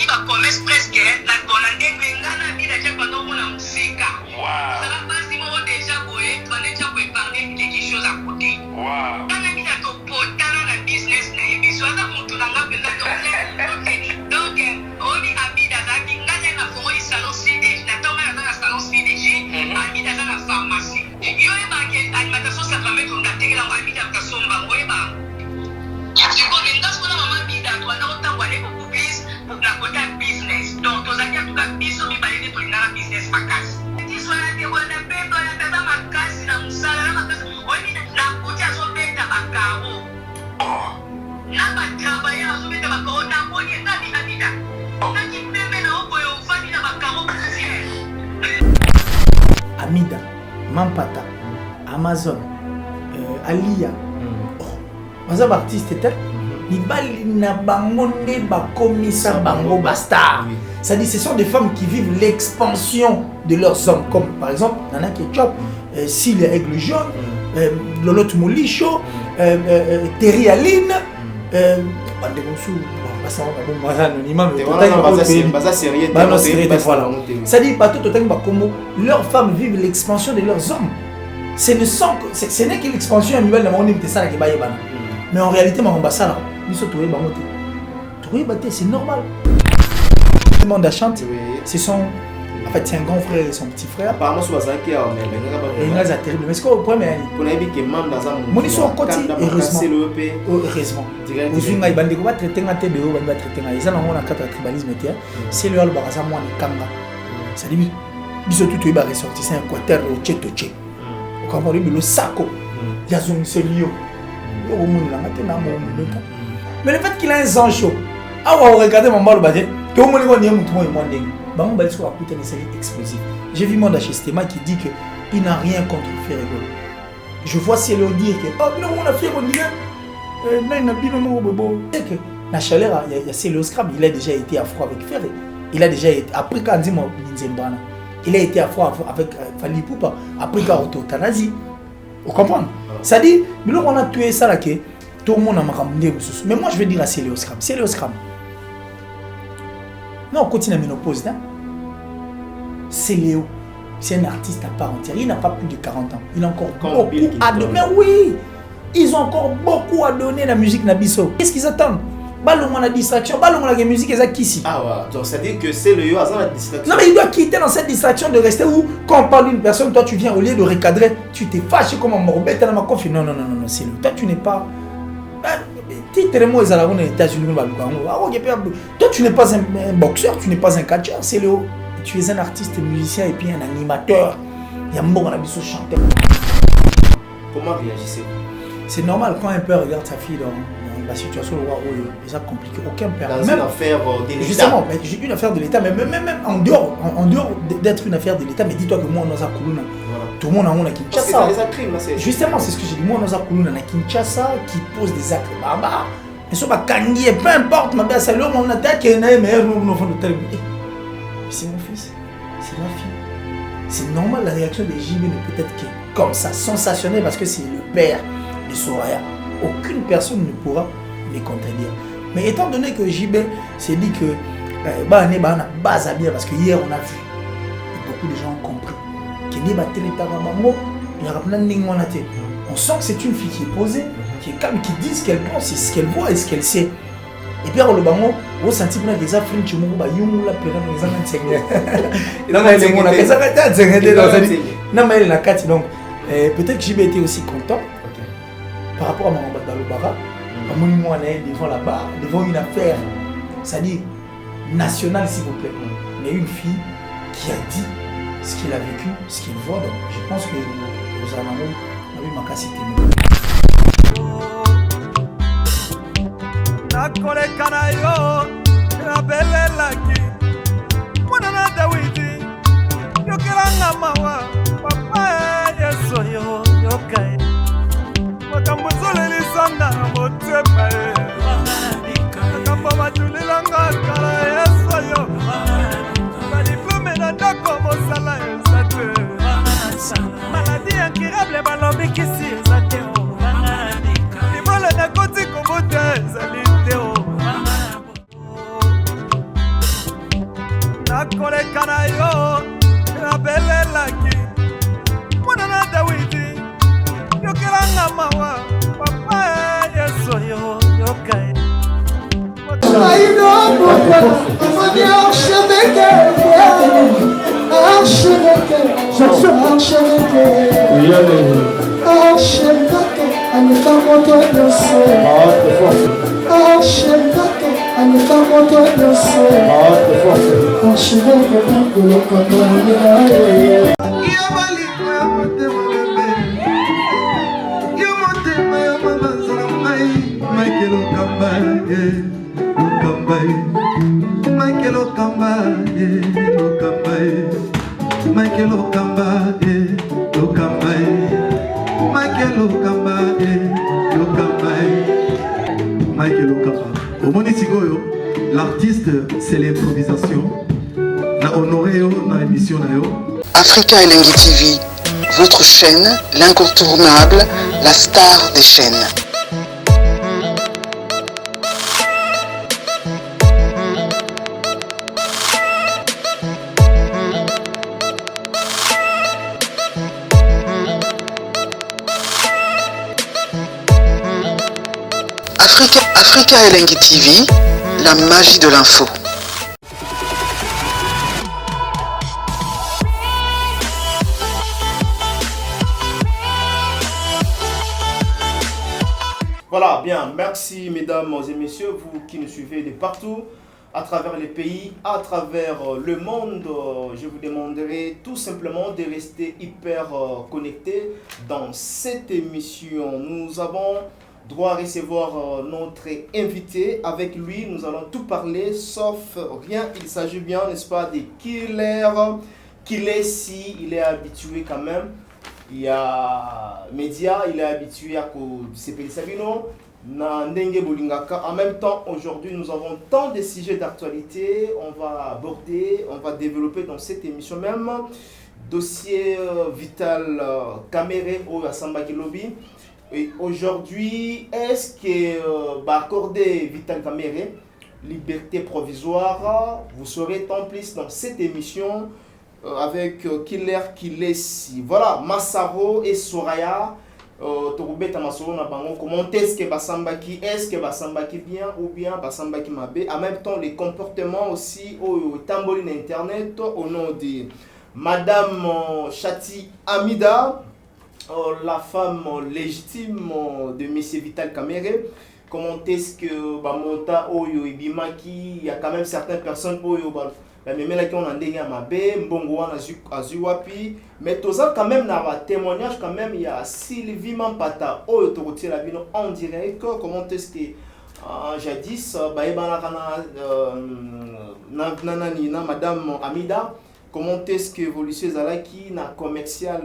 dit ma promesse presque la bonne ngana bi déjà pendant mon musique. Ça va pas si moi déjà boé, on est déjà préparé quelque chose à côté. Quand on dit à ton pote dans la business na émission ça mon tout langa penda donc on dit habida zaki ngana na fori salon CDG na toma na salon CDG habida dans la pharmacie. Yo e ba ke alimentation sacrament on a tégé la habida ta somba moi ba. Je connais dans ce maman habida toi na autant wale beaucoup plus pour la côté business. Donc aux amis en tout cas biso mi balé pour na business pakas. Dis voilà que on a peur la tata makasi na musala na makasi. On dit la côté à son bête à bakaro. Na ba travailler à son bête à bakaro na boni na bi habida. Na ki meme na obo yo fani na bakaro poussière. Amida, Mampata, Amazon, Alia. Baza artiste tel libali na bango nde bakomisa bango basta. C'est-à-dire ce sont des femmes qui vivent l'expansion de leurs hommes comme par exemple Nana Ketchup, Sylla Aigle Jaune, Lolo Tumolicho, Terry Aline, c'est-à-dire leurs femmes vivent l'expansion de leurs hommes. Ce n'est que l'expansion à nouvelle de mon mais en réalité, c'est normal. Le monde a chanté. Ce sont, en fait, c'est un grand frère et son petit frère. Apparemment, c'est ça qui est terrible. Mais ce qu'on peut dire, mon histoire continue. Heureusement. C'est le Albarazam, moi, les Kanga. Ça dit, bisotou, tu es ressorti, c'est un quater au tché. Vous comprenez, le saco. Il y a un sérieux. Mais le fait qu'il a un sang chaud, regardez mon mal, tout le monde est explosif. J'ai vu mon Stema qui dit qu'il n'a rien contre Ferrego. Je vois Cielo dire que oh non, on a fait on dirait la chaleur, il y a Cielo Scram, il a déjà été à froid avec Ferré. Il a déjà été après quand dit mon Nzembana. Il a été à froid avec Fali Poupa après quand euthanasie. Vous comprenez? Ça dit, mais là on a tué ça là que tout le monde a marqué. Mais moi je vais dire à Cielo Scram. Cielo Scram. Non, on continue à ménopause. C'est Léo. C'est un artiste à part entière. Il n'a pas plus de 40 ans. Il a encore beaucoup à donner. Mais oui, ils ont encore beaucoup à donner à la musique Nabiso. Qu'est-ce qu'ils attendent? Ballon la distraction, ballon la musique et ça qui Ah ouais, donc ça dit que c'est le yo à la distraction. Non mais il doit quitter dans cette distraction de rester où quand on parle d'une personne, toi tu viens au lieu de recadrer, tu t'es fâché comme un morbette dans ma confiance. Non, c'est le. Toi tu n'es pas. Toi tu n'es pas un boxeur, tu n'es pas un catcheur, c'est le. Tu es un artiste, un musicien et puis un animateur. Il y a un bon abisso chanteur. Comment réagissez-vous? C'est normal quand un père regarde sa fille dans la situation où c'est compliqué. Aucun père. Dans même une affaire de l'État. Justement, une affaire de l'État, mais même en dehors d'être une affaire de l'État, mais dis-toi que moi, on a Kuluna. Tout le monde a Kinshasa. Justement, c'est ce que j'ai dit. Moi, on a Kuluna à Kinshasa qui pose des actes barbares. Et ça va gagner, peu importe, ma belle, c'est l'homme, on attaque, mais c'est mon fils, c'est ma fille. C'est normal, la réaction de JB ne peut être que comme ça, sensationnelle, parce que c'est le père de Soraya. Aucune personne ne pourra les contredire. Mais étant donné que JB s'est dit que on a base à bien, parce que hier on a vu, et beaucoup de gens ont compris, on sent que c'est une fille qui est posée, qui est calme, qui dit ce qu'elle pense, ce qu'elle voit et ce qu'elle sait. Et puis on le bango, on sentit que les Africains tu m'ont dit yum la pena les Américains. Et donc les gens qui sont donc peut-être que JB était aussi content par rapport à Mamamba Dalobara, devant la barre, devant une affaire, c'est-à-dire nationale s'il vous plaît, mais une fille qui a dit ce qu'elle a vécu, ce qu'elle voit. Donc je pense que nous allons ma capacité. Nakolekana yo nabelelaki mwana na Dawidi yokelanga mawa papa Yesu yo yokai makambo zolelisanga na motema makambo matulilanga kala Yesu yo badiplome na ndako mosala eza te maladi incurable balobi kisi eza te libala nakoti kobote ezali nakoleka na yo nabelelaki mwana na Dawidi yokelanga mawa papa Yesu yo yokai L'artiste, c'est l'improvisation. Na honoré dans l'émission. Africa Elengi TV, votre chaîne, l'incontournable, la star des chaînes. Africa Elengi TV, la magie de l'info. Voilà, bien, merci mesdames et messieurs, vous qui nous suivez de partout, à travers les pays, à travers le monde. Je vous demanderai tout simplement de rester hyper connectés dans cette émission. Nous avons droit à recevoir notre invité. Avec lui, nous allons tout parler, sauf rien. Il s'agit bien, n'est-ce pas, de Killer Si. Il est habitué quand même. Il y a média, il est habitué à CPD Sabino, Nandenge Bolingaka. En même temps, aujourd'hui, nous avons tant de sujets d'actualité. On va aborder, on va développer dans cette émission même. Dossier Vital Kamere au Sambaki Lobby. Et aujourd'hui, est-ce que accorder Vital Kamere liberté provisoire? Vous serez en plus dans cette émission avec Killer Si. Voilà, Massaro et Soraya. Torubeta Masoro na bango. Comment est-ce que Basambaki bien ou bien Basambaki Mabe? En même temps, les comportements aussi au Tamboline Internet au nom de Madame Chati Amida. La femme légitime de M. Vital Kamere. Comment est-ce que Bamonta Oyo Ibimaki, il y a quand même certaines personnes Oyo la même là qui on a ndenge mabe mbongo wana azuwapi, mais toza quand même na témoignage quand même. Il y a Sylvie Mampata Oyo tokoti la bino en direct. Comment est-ce que jadis baebana na madame Amida, comment est-ce que évolution zalaki na commercial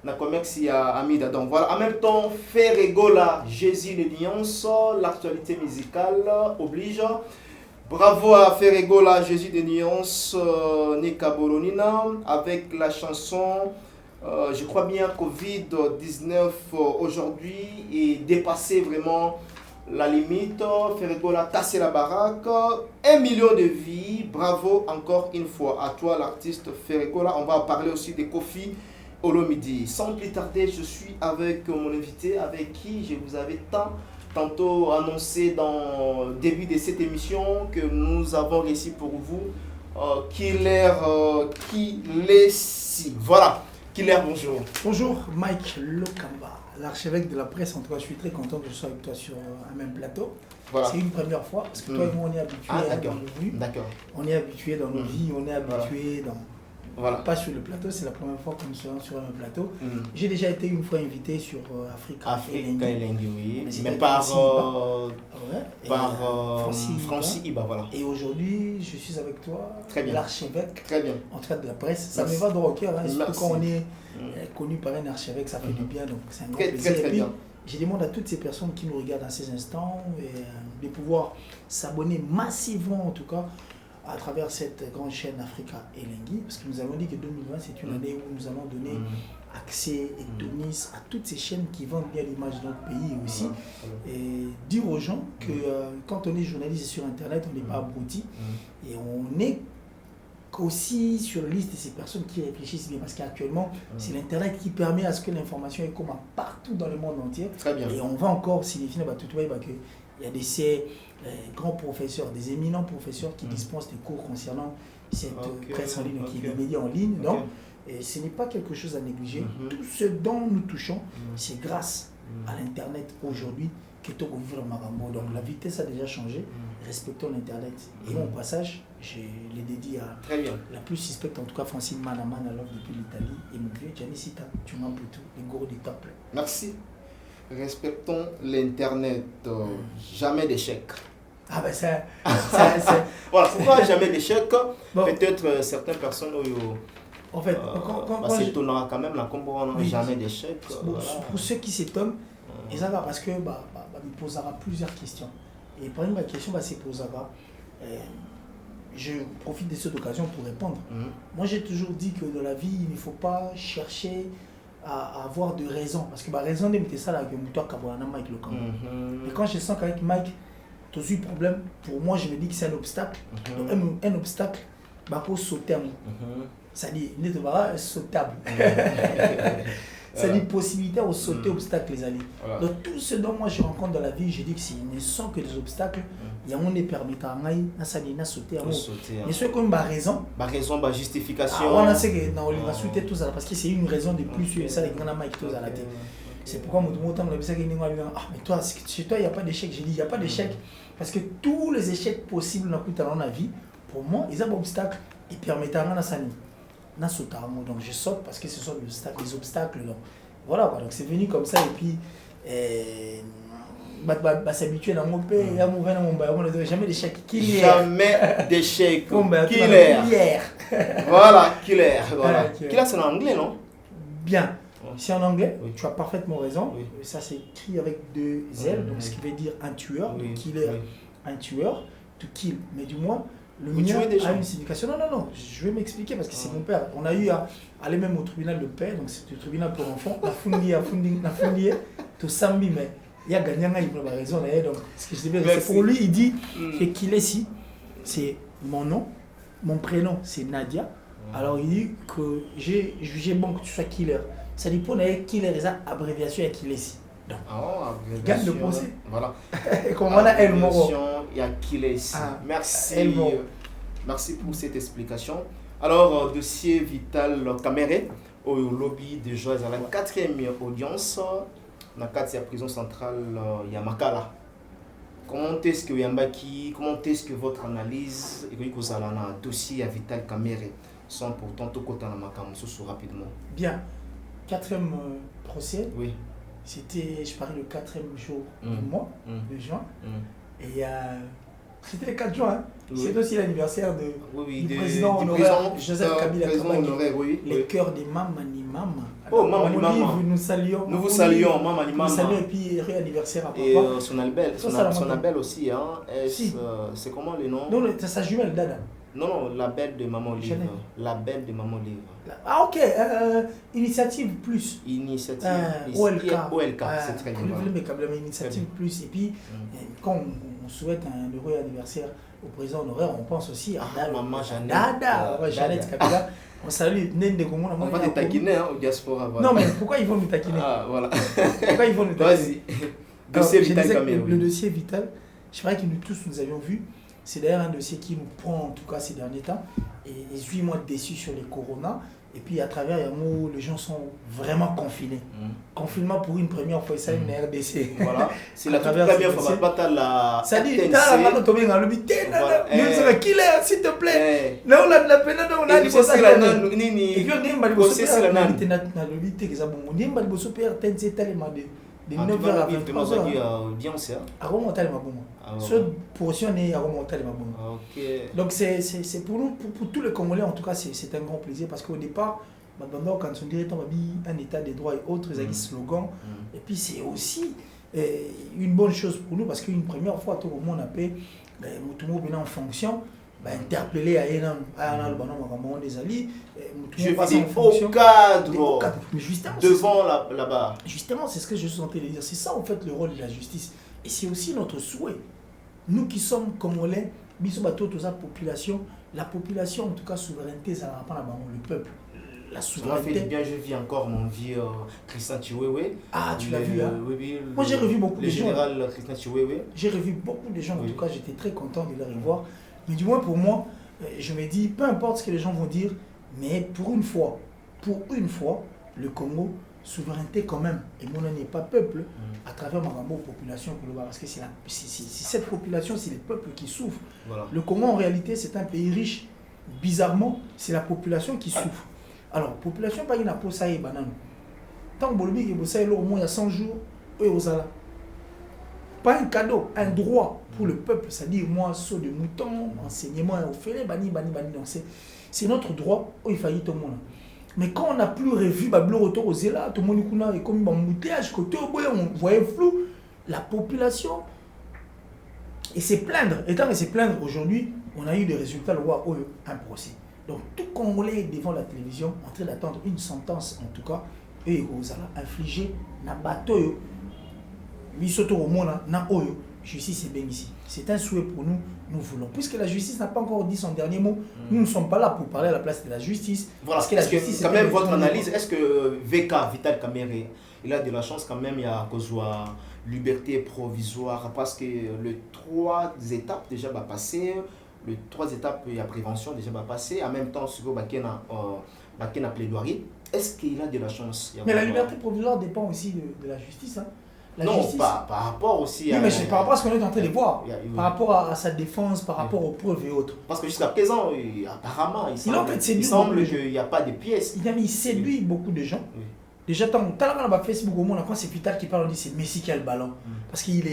na commerce ya Amida. Donc voilà, en même temps, Ferregola, Jésus de Nuance, l'actualité musicale oblige. Bravo à Ferregola, Jésus de Nuance, Nika Bolonina, avec la chanson, je crois bien, Covid-19 aujourd'hui est dépassé vraiment la limite. Ferregola, casser la baraque, 1 million de vies. Bravo encore une fois à toi, l'artiste Ferregola. On va parler aussi de Kofi Olomidi. Sans plus tarder, je suis avec mon invité, avec qui je vous avais tantôt annoncé dans le début de cette émission que nous avons réussi pour vous. Killer Si. Voilà. Killer, bonjour. Bonjour, Mike Lokamba, l'archevêque de la presse. En tout cas, je suis très content que je sois avec toi sur un même plateau. Voilà. C'est une première fois parce que toi et moi, on est habitués dans nos vies. D'accord. On est habitués dans nos vies, on est habitués dans... Voilà. Pas sur le plateau, c'est la première fois que nous sommes sur un plateau. J'ai déjà été une fois invité sur Africa Elengi, oui. Mais par Francis Iba, voilà. Et aujourd'hui, je suis avec toi, l'archevêque en train de la presse. Ça me va droit au cœur, hein, surtout quand on est connu par un archevêque, ça fait du bien, donc c'est un grand plaisir. Et puis, je demande à toutes ces personnes qui nous regardent dans ces instants de pouvoir s'abonner massivement, en tout cas, à travers cette grande chaîne Africa Elengi, parce que nous avons dit que 2020 c'est une année où nous allons donner accès et tonis à toutes ces chaînes qui vendent bien l'image de notre pays aussi, et dire aux gens que quand on est journaliste sur internet, on n'est pas abruti et on est qu'aussi sur la liste de ces personnes qui réfléchissent bien, parce qu'actuellement, c'est l'Internet qui permet à ce que l'information est comme partout dans le monde entier. Très bien. Et on va encore signifier qu'il y a des grands professeurs, des éminents professeurs qui dispensent des cours concernant cette presse en ligne, qui est les médias en ligne. Donc, et ce n'est pas quelque chose à négliger. Tout ce dont nous touchons, c'est grâce à l'Internet aujourd'hui que tout ouvre Marambo. Donc la vitesse a déjà changé. Respectons l'Internet. Et mon passage, je l'ai dédié à la plus suspecte, en tout cas Francine Manaman, alors depuis l'Italie, et mon vieux Gianni Sita, tu m'en peux tout, les gros du temple. Merci. Respectons l'Internet. Jamais d'échec. Ah ben ça voilà, pourquoi jamais d'échec? Peut-être certaines personnes en fait, s'étonnera quand même, là, comme on jamais d'échec. Pour ceux qui s'étonnent, et ça va parce que me posera plusieurs questions. Et par exemple, ma question se posera, je profite de cette occasion pour répondre. Moi, j'ai toujours dit que dans la vie, il ne faut pas chercher à avoir de raison. Parce que raison de mettre ça là, avec Mike le camp. Et quand je sens qu'avec Mike, tu as eu problème, pour moi, je me dis que c'est un obstacle. Donc, un obstacle, pour sauter à moi. Ça dit, il est sautable. C'est une possibilité de sauter obstacles, les alliés. Donc, tout ce dont moi je rencontre dans la vie, je dis que s'ils ne sont que des obstacles, il y a un des permis à sauter. Mais c'est comme ma raison. Ma raison, ma justification. On a ce que on va sauter tout ça parce que c'est une raison de plus. Ça, les grands Mike tous à la tête. C'est pourquoi moi, tout le temps, mais toi, chez toi, il n'y a pas d'échec. J'ai dit, il n'y a pas d'échec. Parce que tous les échecs possibles dans la vie, pour moi, ils ont des obstacles. Ils permettent à donc je saute parce que ce sont des obstacles. Donc, voilà, donc c'est venu comme ça et puis s'habituer dans mon pays, jamais d'échec. Jamais d'échec. Killer. Voilà, killer. Killer, c'est en anglais, non? Bien. C'est en anglais, tu as parfaitement raison. Ça s'écrit avec 2 L, donc ce qui veut dire un tueur, killer, un tueur, to kill. Mais du moins, le mien a une signification. Non, je vais m'expliquer parce que c'est mon père. On a eu à aller même au tribunal de paix, donc c'est le tribunal pour enfants. La fundier, tout samedi, mais il y a gagné, il a raison. Donc, ce que je devais rester pour lui, il dit que qu'il est ici, c'est mon nom, mon prénom, c'est Nadia. Alors, il dit que j'ai jugé bon que tu sois killer. Ça dit pour les killer, les abréviations et qu'il est ici. Donc, gagne le procès. Voilà. Comme on a El Moro. Il y a qu'il est ici. Merci. Merci pour cette explication. Alors, dossier Vital Kamere, au lobby de Joyeux à la 4e audience, dans la prison centrale Yamakala. Comment est-ce que Yambaki, comment est-ce que votre analyse et que vous avez un dossier à Vital Kamere sont pourtant tout côté dans ma caméra rapidement? Bien. 4e procès. Oui. C'était, je parlais le 4e jour du mois, de juin. Et c'était le 4 juin. C'est aussi l'anniversaire du président honoraire Joseph Kabila. Les cœurs des Mamani Mama. Oh, Mamani Mama. Nous saluons. Nous vous saluons, Mamani Mama. Nous saluons et puis réanniversaire à papa. Et son albel aussi. C'est comment le nom? Non, c'est sa jumelle, Dada. Non, la belle de Maman Livre. La belle de Maman Livre. Ah, ok. Initiative Plus. Initiative OLK. C'est très bien. Initiative Plus. Et puis, quand on souhaite un heureux anniversaire au président honoraire, on pense aussi à Maman Jeannette. Dada. Jeannette Kabila. On salue Nende Gomo. On va te taquiner au diaspora. Non, mais pourquoi ils vont nous taquiner? Ah, voilà. Pourquoi ils vont nous taquiner? Vas-y. Dossier Vital Kamere. Le dossier Vital, je crois que nous tous nous avions vu. C'est d'ailleurs un dossier qui nous prend en tout cas ces derniers temps. Et 8 mois déçus sur les corona. Et puis à travers Yamo, les gens sont vraiment confinés. Confinement pour une première fois, ça une RDC. Voilà. C'est la première fois que tu as la. Ça dit, tu as la tombée dans le bité. Killer, s'il te plaît. Là, on a de la peine. On a dit que ça. Et puis on dit, on dit, de 9h à 23h. À remonter les mabons. Cette portion est à remonter les mabons. Donc c'est pour nous, pour tous les Congolais en tout cas, c'est un grand plaisir parce qu'au départ, quand on dirait un état des droits et autres, ils ont des slogans. Et puis c'est aussi une bonne chose pour nous parce qu'une première fois, tout le monde a payé, tout le monde en fonction. Interpellé à des alliés, je vis au cadre, mais justement, devant là-bas. Justement, c'est ce que je suis en train de dire. C'est ça en fait le rôle de la justice. Et c'est aussi notre souhait. Nous qui sommes Congolais biso bato toute sa population, la population en tout cas souveraineté ça n'a pas le peuple. La souveraineté. Ça fait bien, je vis encore mon vieux Christian Chiwewe. Ah, tu l'as vu, hein? Oui, moi j'ai revu beaucoup de gens. Le général Christian Chiwewe. J'ai revu beaucoup de gens, en tout cas j'étais très content de les revoir. Mais du moins pour moi, je me dis, peu importe ce que les gens vont dire, mais pour une fois, le Congo, souveraineté quand même, et mon n'est pas peuple, à travers ma population, parce que c'est cette population, c'est les peuples qui souffrent. Voilà. Le Congo en réalité c'est un pays riche, bizarrement c'est la population qui souffre. Alors, population pas une approche ça et banane. Tant que Bolivie est au moins il y a 100 jours, eux aux ala. Pas un cadeau, un droit pour le peuple, c'est-à-dire moi, saut de mouton, enseignement, au fait, bani. Donc c'est notre droit, il faillit tout le monde. Mais quand on n'a plus revu, le retour aux élats, tout le monde est comme un moutage, côté on voyait flou, la population, et c'est plaindre, étant que c'est plaindre aujourd'hui, on a eu des résultats, le roi, un procès. Donc tout Congolais devant la télévision en train d'attendre une sentence, en tout cas, et aux allons infliger na bateau, bisoto au monde na oyo, justice est bien ici. C'est un souhait pour nous, nous voulons. Puisque la justice n'a pas encore dit son dernier mot, nous ne sommes pas là pour parler à la place de la justice. Voilà, parce que la justice, quand même votre analyse, est-ce que VK, Vital Kamerhe, il a de la chance quand même, il y a cause de liberté provisoire, parce que les 3 étapes déjà va passer. Les 3 étapes, il y a prévention déjà va passer. En même temps, sur la plaidoirie, est-ce qu'il a de la chance? Mais la liberté provisoire dépend aussi de la justice. Hein. Non, justice, par rapport aussi à... Oui, mais c'est par rapport à ce qu'on est en train de voir. Par rapport à sa défense, par rapport aux preuves et autres. Parce que jusqu'à présent, apparemment, il semble qu'il n'y a pas de pièces. Il séduit beaucoup de gens. Oui. Déjà, tant que Facebook, au monde, quand c'est Vital qui parle, on dit c'est Messi qui a le ballon. Parce qu'il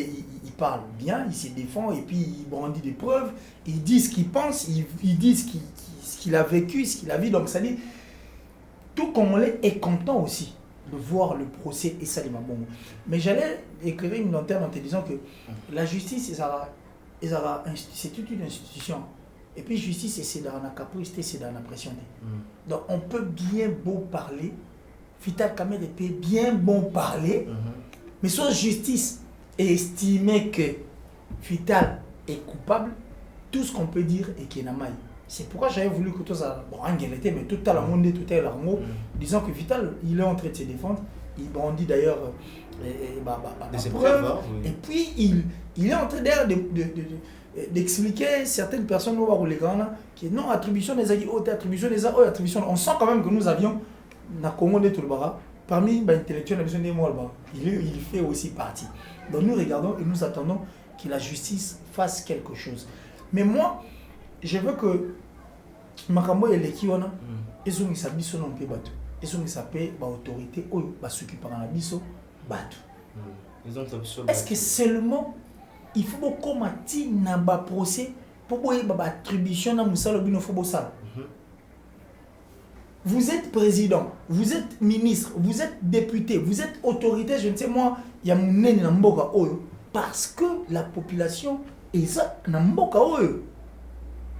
parle bien, il se défend et puis il brandit des preuves. Il dit ce qu'il pense, il dit ce qu'il a vécu, ce qu'il a vu. Donc, ça dit, tout Congolais est content aussi de voir le procès et ça, mais j'allais écrire une lanterne en te disant que la justice, c'est toute une institution. Et puis, justice, c'est dans la capricité, c'est dans la pression. Donc, on peut bien beau parler. Vital Kamerhe peut bien bon parler, mais soit justice est estimé que Vital est coupable, tout ce qu'on peut dire est qu'il y a maille. C'est pourquoi j'avais voulu que tout ça, mais tout à la monde, tout à l'armée, disant que Vital, il est en train de se défendre, il brandit d'ailleurs des preuves, et puis il est en train d'expliquer certaines personnes qui non, attribution des attribution des attribution. On sent quand même que nous avions na Congo de Toulbara, parmi les intellectuels, il fait aussi partie. Donc nous regardons et nous attendons que la justice fasse quelque chose. Mais moi, je veux que Makambo et l'Ekiwana, ils ont mis sa biso non pe batu. Ils ont mis sa paix, autorité, ou s'occuper par la biso batu. Est-ce que seulement il faut beaucoup mati na ba procès pour boyer ba attribution na musalo bino faut bosala? Vous êtes président, vous êtes ministre, vous êtes député, vous êtes autorité, je ne sais moi, il y a mon nez dans mboka oyo parce que la population est ça dans mboka oyo.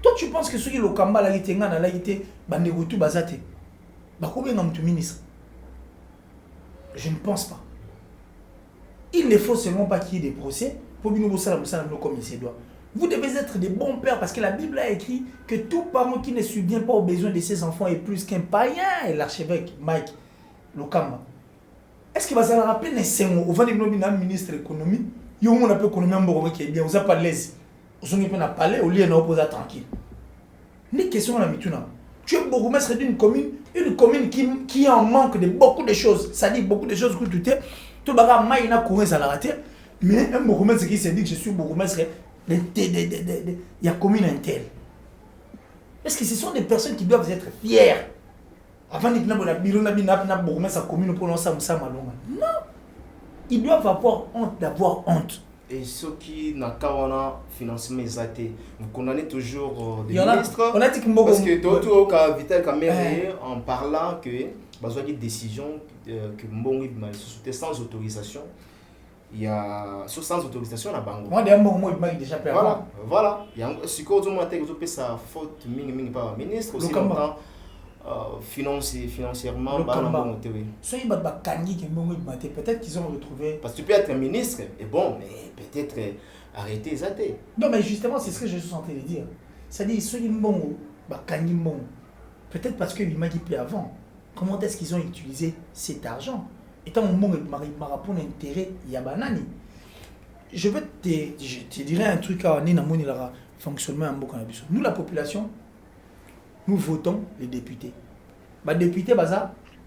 Toi tu penses que ceux qui le kamba la été ngana la été bande retour bazate. Ba combien de ministre? Je ne pense pas. Il ne faut seulement pas qu'il y ait des procès pour nous comme il se doit. Vous devez être des bons pères parce que la Bible a écrit que tout parent qui ne subvient pas aux besoins de ses enfants est plus qu'un païen. Et l'archevêque Mike Lokamba. Est-ce qu'il va se rappeler nécessairement au vent de ministre de l'économie? Il y a un peu d'économie qui est bien. Vous n'avez pas l'aise. Vous n'avez pas parler au lieu de opposer tranquille. Les questions à mituna. Tu es bourgmestre d'une commune qui est en manque de beaucoup de choses. Ça dit beaucoup de choses que tu t'es. Tout le monde a une course à la rater. Mais un bourgmestre qui se dit que je suis bourgmestre. Il y a commune intel. Est-ce que ce sont des personnes qui doivent être fières avant de la commune pour lancer un malonga? Non. Ils doivent avoir honte d'avoir honte. Et ceux qui n'ont pas financement exaté, vous condamnez toujours des ministres. On a dit que parce que d'autres cas Vital Kamerhe en parlant que besoin de décision que Mbongi c'était sans autorisation. Il y a sans autorisation à Bango. Moi, il déjà perdu. Voilà. Il y a ce qu'on a sa faute mini par ministre aussi longtemps financièrement. Peut-être qu'ils ont retrouvé. Parce que tu peux être un ministre et bon, mais peut-être arrêtez ça t'es. Non, mais justement, c'est ce que je suis en train de dire. C'est-à-dire, ceux qui m'ont peut-être parce que l'image qui avant, comment est-ce qu'ils ont utilisé cet argent? Étant au moment où il m'a rappelé l'intérêt, il y a banani. Je te dirais un truc à fonctionnement en Boka. Nous, la population, nous votons les députés. Les députés,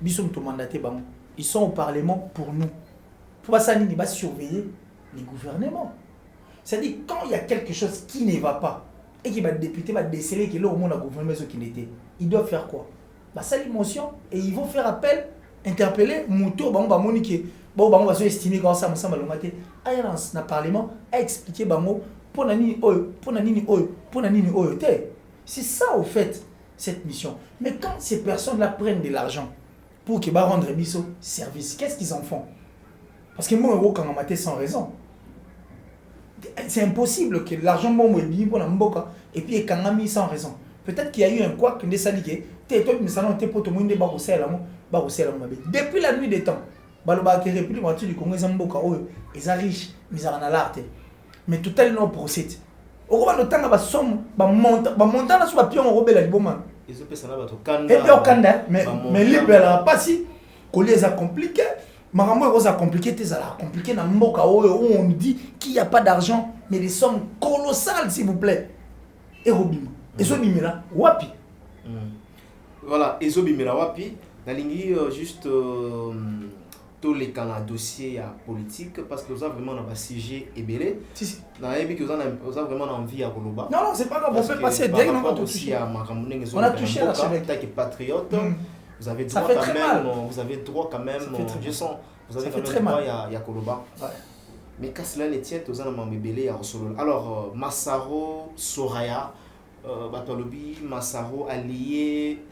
ils sont au Parlement pour nous. Pour ça, ils vont surveiller les gouvernements. C'est-à-dire, quand il y a quelque chose qui ne va pas, et que le député va déceler que là, au monde, le gouvernement qui n'était, ils doivent faire quoi? Ça l'émotion, et ils vont faire appel, interpeller, Mouto, on va estimer quand ça, le Parlement a expliqué pour nani c'est ça au fait cette mission. Mais quand ces personnes là prennent de l'argent pour qu'ils rendre biso service, qu'est-ce qu'ils en font? Parce que moi quand on m'a sans raison, c'est impossible que l'argent bon pour la mboka et puis quand on a mis sans raison. Peut-être qu'il y a eu un quoi que des saliqués depuis la nuit des temps. La République du Congo est riche, mais ils ont l'art. Mais tout à l'heure, procède. Au moment de temps, montant sur la pion au rebelle à l'iboma. Et puis au Kanda, mais libre, pas si. Collier a compliqué. Marambo a compliqué, compliqué dans Mboka où on dit qu'il n'y a pas d'argent, mais des sommes colossales, s'il vous plaît. Et Robim. Et ce bimela, wapi. Voilà, et ce bimela, wapi. La ligne juste. Tous les canaux dossiers politiques parce que vous avez vraiment un sujet ébélé. Si. Vous avez vraiment envie à Koloba. Non, c'est pas grave, on peut passer directement aussi à Makamounen. On a touché à la qui est patriote. Vous avez droit quand même. Vous avez droit quand même. Je sens. Vous avez quand même droit à Koloba. Mais quand cela les tient, vous avez un ébélé à Rosolo. Alors, Massaro, Soraya. Batolobi, Massaro allié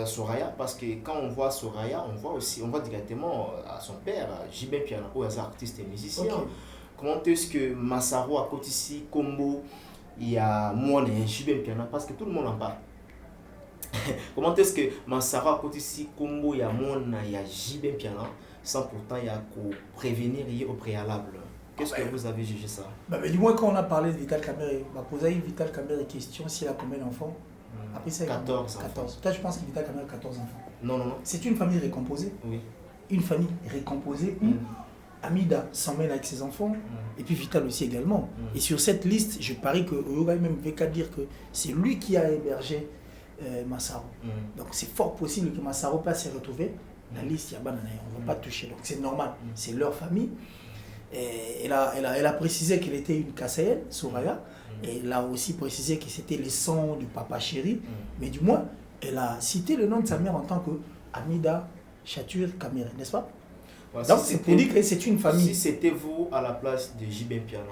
Soraya parce que quand on voit Soraya, on voit directement à son père, Jibé Piana, où est artiste et musicien. Okay. Comment est-ce que Massaro à côté ici, Combo, il y a moi et Jibé Piana parce que tout le monde en parle. Comment est-ce que Massaro à côté ici, Combo, il y a moi, il y a Jibé Piana, sans pourtant il y a qu'au prévenir au préalable. Qu'est-ce que vous avez jugé ça? Mais du moins, quand on a parlé de Vital Kamere, on m'a posé Vital Kamere une question s'il a combien d'enfants? Après, c'est 14. Toi, je pense que Vital Kamere a 14 enfants. Non. C'est une famille récomposée. Oui. Une famille récomposée où Amida s'emmène avec ses enfants et puis Vital aussi également. Et sur cette liste, je parie que Oyoga même veut qu'à dire que c'est lui qui a hébergé Massaro. Donc c'est fort possible que Massaro puisse se retrouver. La liste, il y a banane, on ne va pas toucher. Donc c'est normal, c'est leur famille. Et elle a précisé qu'elle était une Kassaïenne, Soraya, et elle a aussi précisé que c'était le sang du papa chéri, mais du moins, elle a cité le nom de sa mère en tant que Amida Chatur Kamere, n'est-ce pas? Voilà, donc c'est pour dire que c'est une famille. Si c'était vous à la place de Jibé Piana,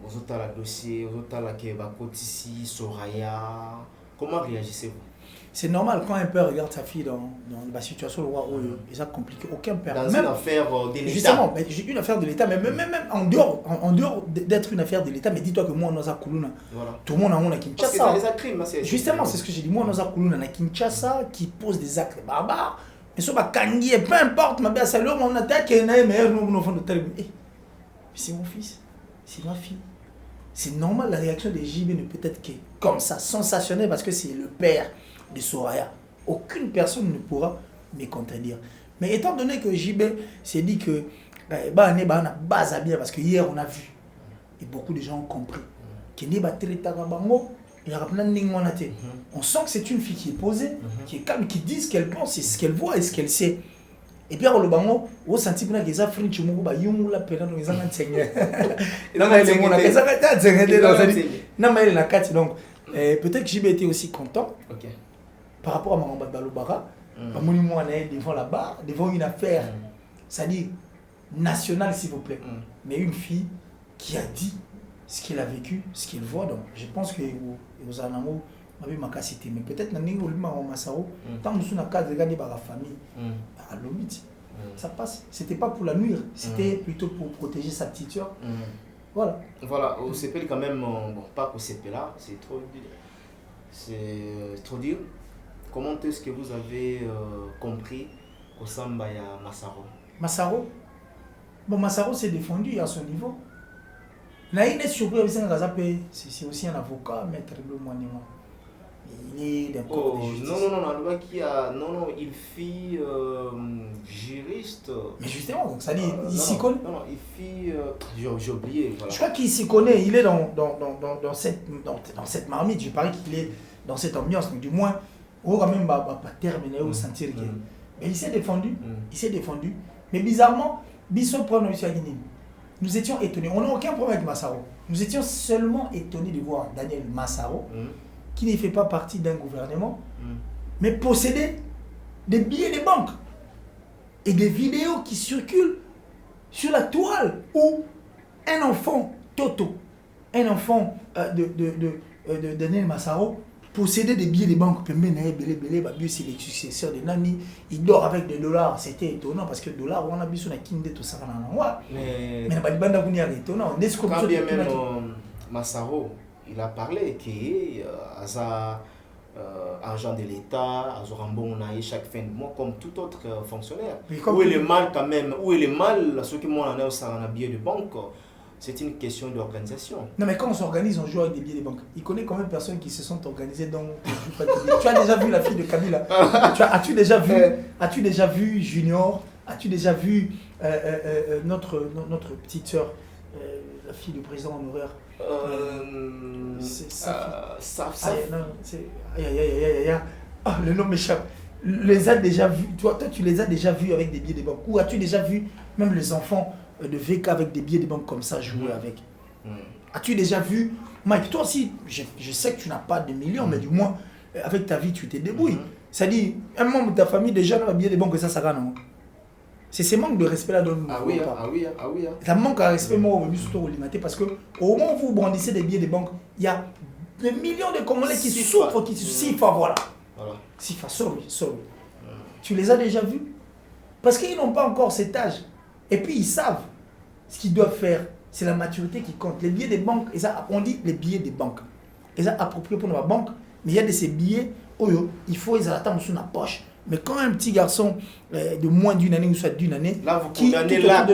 vous êtes à la dossier, vous êtes à la Kebakotisi, Soraya, comment réagissez-vous? C'est normal quand un père regarde sa fille dans la situation où il a compliqué. Aucun père. Dans une affaire de l'État. Justement, une affaire de l'État, mais même en dehors d'être une affaire de l'État, mais dis-toi que moi, on a Kuluna. Tout le monde a Kinshasa. Parce que c'est des crimes. Justement, c'est ce que j'ai dit. Moi, on a Kuluna, on a Kinshasa qui pose des actes barbares. Et ça, Kangi, peu importe, ma belle, c'est l'homme, on attaque, mais c'est mon fils, c'est ma fille. C'est normal, la réaction des JB ne peut être que comme ça, sensationnelle, parce que c'est le père de Soraya. Aucune personne ne pourra me contredire. Mais étant donné que JB s'est dit que on a base à bien, parce que hier on a vu, et beaucoup de gens ont compris, on sent que c'est une fille qui est posée, qui est calme, qui dit ce qu'elle pense, et ce qu'elle voit et ce qu'elle sait. Et puis on le bango, on senti que les gens fringe mu ba yung la pena les gens enseignent. Non mais les gens na kesa kata enseignent dans cette. Non mais la carte donc peut-être que JB était aussi content. OK. Par rapport à Maramba Balobara, Moni moi devant la barre, devant une affaire, c'est-à-dire nationale s'il vous plaît. Mais une fille qui a dit ce qu'elle a vécu, ce qu'elle voit donc je pense que aux anamo ma cité mais peut-être na ningo lima au Massaro tant nous na cadre regarder par la famille à l'obit ça passe, c'était pas pour la nuire, c'était plutôt pour protéger sa petite soeur. Voilà au CP quand même bon pas au CP là, c'est trop dire. Comment est-ce que vous avez compris au Samba y a Massaro? Massaro s'est défendu à son niveau. Naïne est surpris avec c'est aussi un avocat, maître Bleu Moanima. Il est d'un corps de justice. Non, il fit juriste. Mais justement, donc ça dit, il s'y connaît. Non, il fit. J'ai oublié. Voilà. Je crois qu'il s'y connaît, il est dans cette marmite, je parie qu'il est dans cette ambiance, mais du moins, on va même pas terminer ou sentir que. Mais il s'est défendu, mais bizarrement, Bissot prend le monsieur Aguinine. Nous étions étonnés, on n'a aucun problème avec Massaro. Nous étions seulement étonnés de voir Daniel Massaro, qui ne fait pas partie d'un gouvernement, mais posséder des billets de banque et des vidéos qui circulent sur la toile où un enfant, Toto, un enfant de Daniel Massaro, possédait des billets de banque. C'est les successeurs de Nani. Il dort avec des dollars. C'était étonnant parce que les dollars, on a vu sur la kinde tout ça. Mais étonnant. Quand bien même Massaro, il a parlé qu'il agent de l'État, chaque fin de mois comme tout autre fonctionnaire. Où est le mal quand même? Où est le mal? Ceux qui m'ont en un billet de banque, c'est une question d'organisation. Non, mais quand on s'organise, on joue avec des billets de banque. Il connaît combien de personnes qui se sont organisées dans. Tu as déjà vu la fille de Kabila? As-tu déjà vu Junior? As-tu déjà vu notre petite soeur, la fille du président honoraire? C'est ça. Le nom m'échappe. Les as déjà vus. Toi, tu les as déjà vus avec des billets de banque. Ou as-tu déjà vu même les enfants de VK avec des billets de banque comme ça jouer avec? As-tu déjà vu Mike? Toi aussi, je sais que tu n'as pas de millions, mais du moins avec ta vie tu te débrouilles. C'est-à-dire un membre de ta famille déjà dans un billet de banque, ça gagne. C'est ce manque de respect là dont nous Ça manque de respect moi au surtout au limité parce que au moment où vous brandissez des billets de banque, il y a des millions de Congolais qui souffrent, qui siffrent, voilà. Siffrent, sorry. Tu les as déjà vus? Parce qu'ils n'ont pas encore cet âge. Et puis ils savent ce qu'ils doivent faire. C'est la maturité qui compte. Les billets des banques, on dit les billets des banques. Ils sont appropriés pour la banque, mais il y a de ces billets où il faut les attendre sur la poche. Mais quand un petit garçon de moins d'une année ou soit d'une année, là vous condamnez l'acte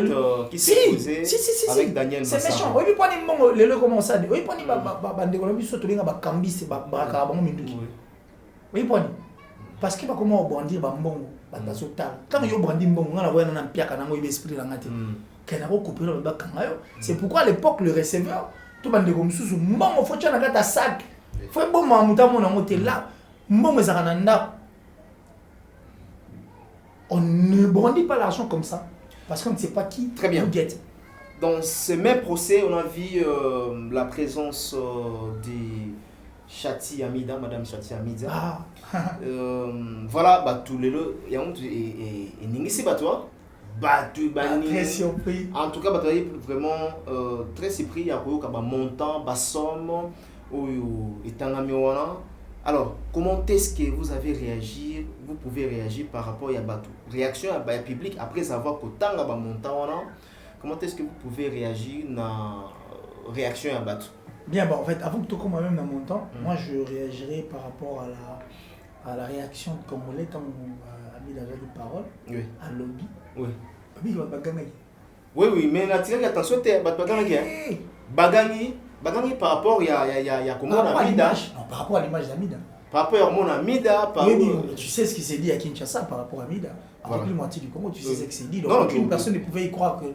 qui s'est posé avec Daniel Massaro. C'est méchant. Oui, puis on les comment ça. Oui, puis on parce que comment on brandir bambongo, quand on brandir bambongo, on a voyé un piaka na moi esprit la ngate. C'est pourquoi à l'époque le receveur, tout bande comme sous mbongo faut tchana kata sac. Faut bon mamuta mon ngote là. Mbongo zakananda. On ne brandit pas l'argent comme ça parce qu'on ne sait pas qui. Très bien. Dans ce même procès, on a vu la présence de Chati Amida, Madame Chati Amida. Voilà, tous les deux, et Ningisi Batoa. Très surpris. En tout cas, vraiment très surpris. Il y a un montant, une somme, et alors, comment est-ce que vous avez réagi? Vous pouvez réagir par rapport à Batou. Réaction à la public après avoir autant de montant. Comment est-ce que vous pouvez réagir à la réaction à Batou? Bien, en fait, avant que tu commences même dans mon temps, moi je réagirais par rapport à la réaction de Congolais quand Amid avait des paroles, à lobby. Oui. Lobby va bagagner. Oui, mais la tirée attention, tu es bagagner. Bagagner par rapport à comment Amida. Non, par rapport à l'image d'Amida. Par rapport à mon Amida. Oui, tu sais ce qui s'est dit à Kinshasa par rapport à Amida. Avec le moitié du Congo, tu sais ce qui s'est dit. Donc aucune personne ne pouvait y croire que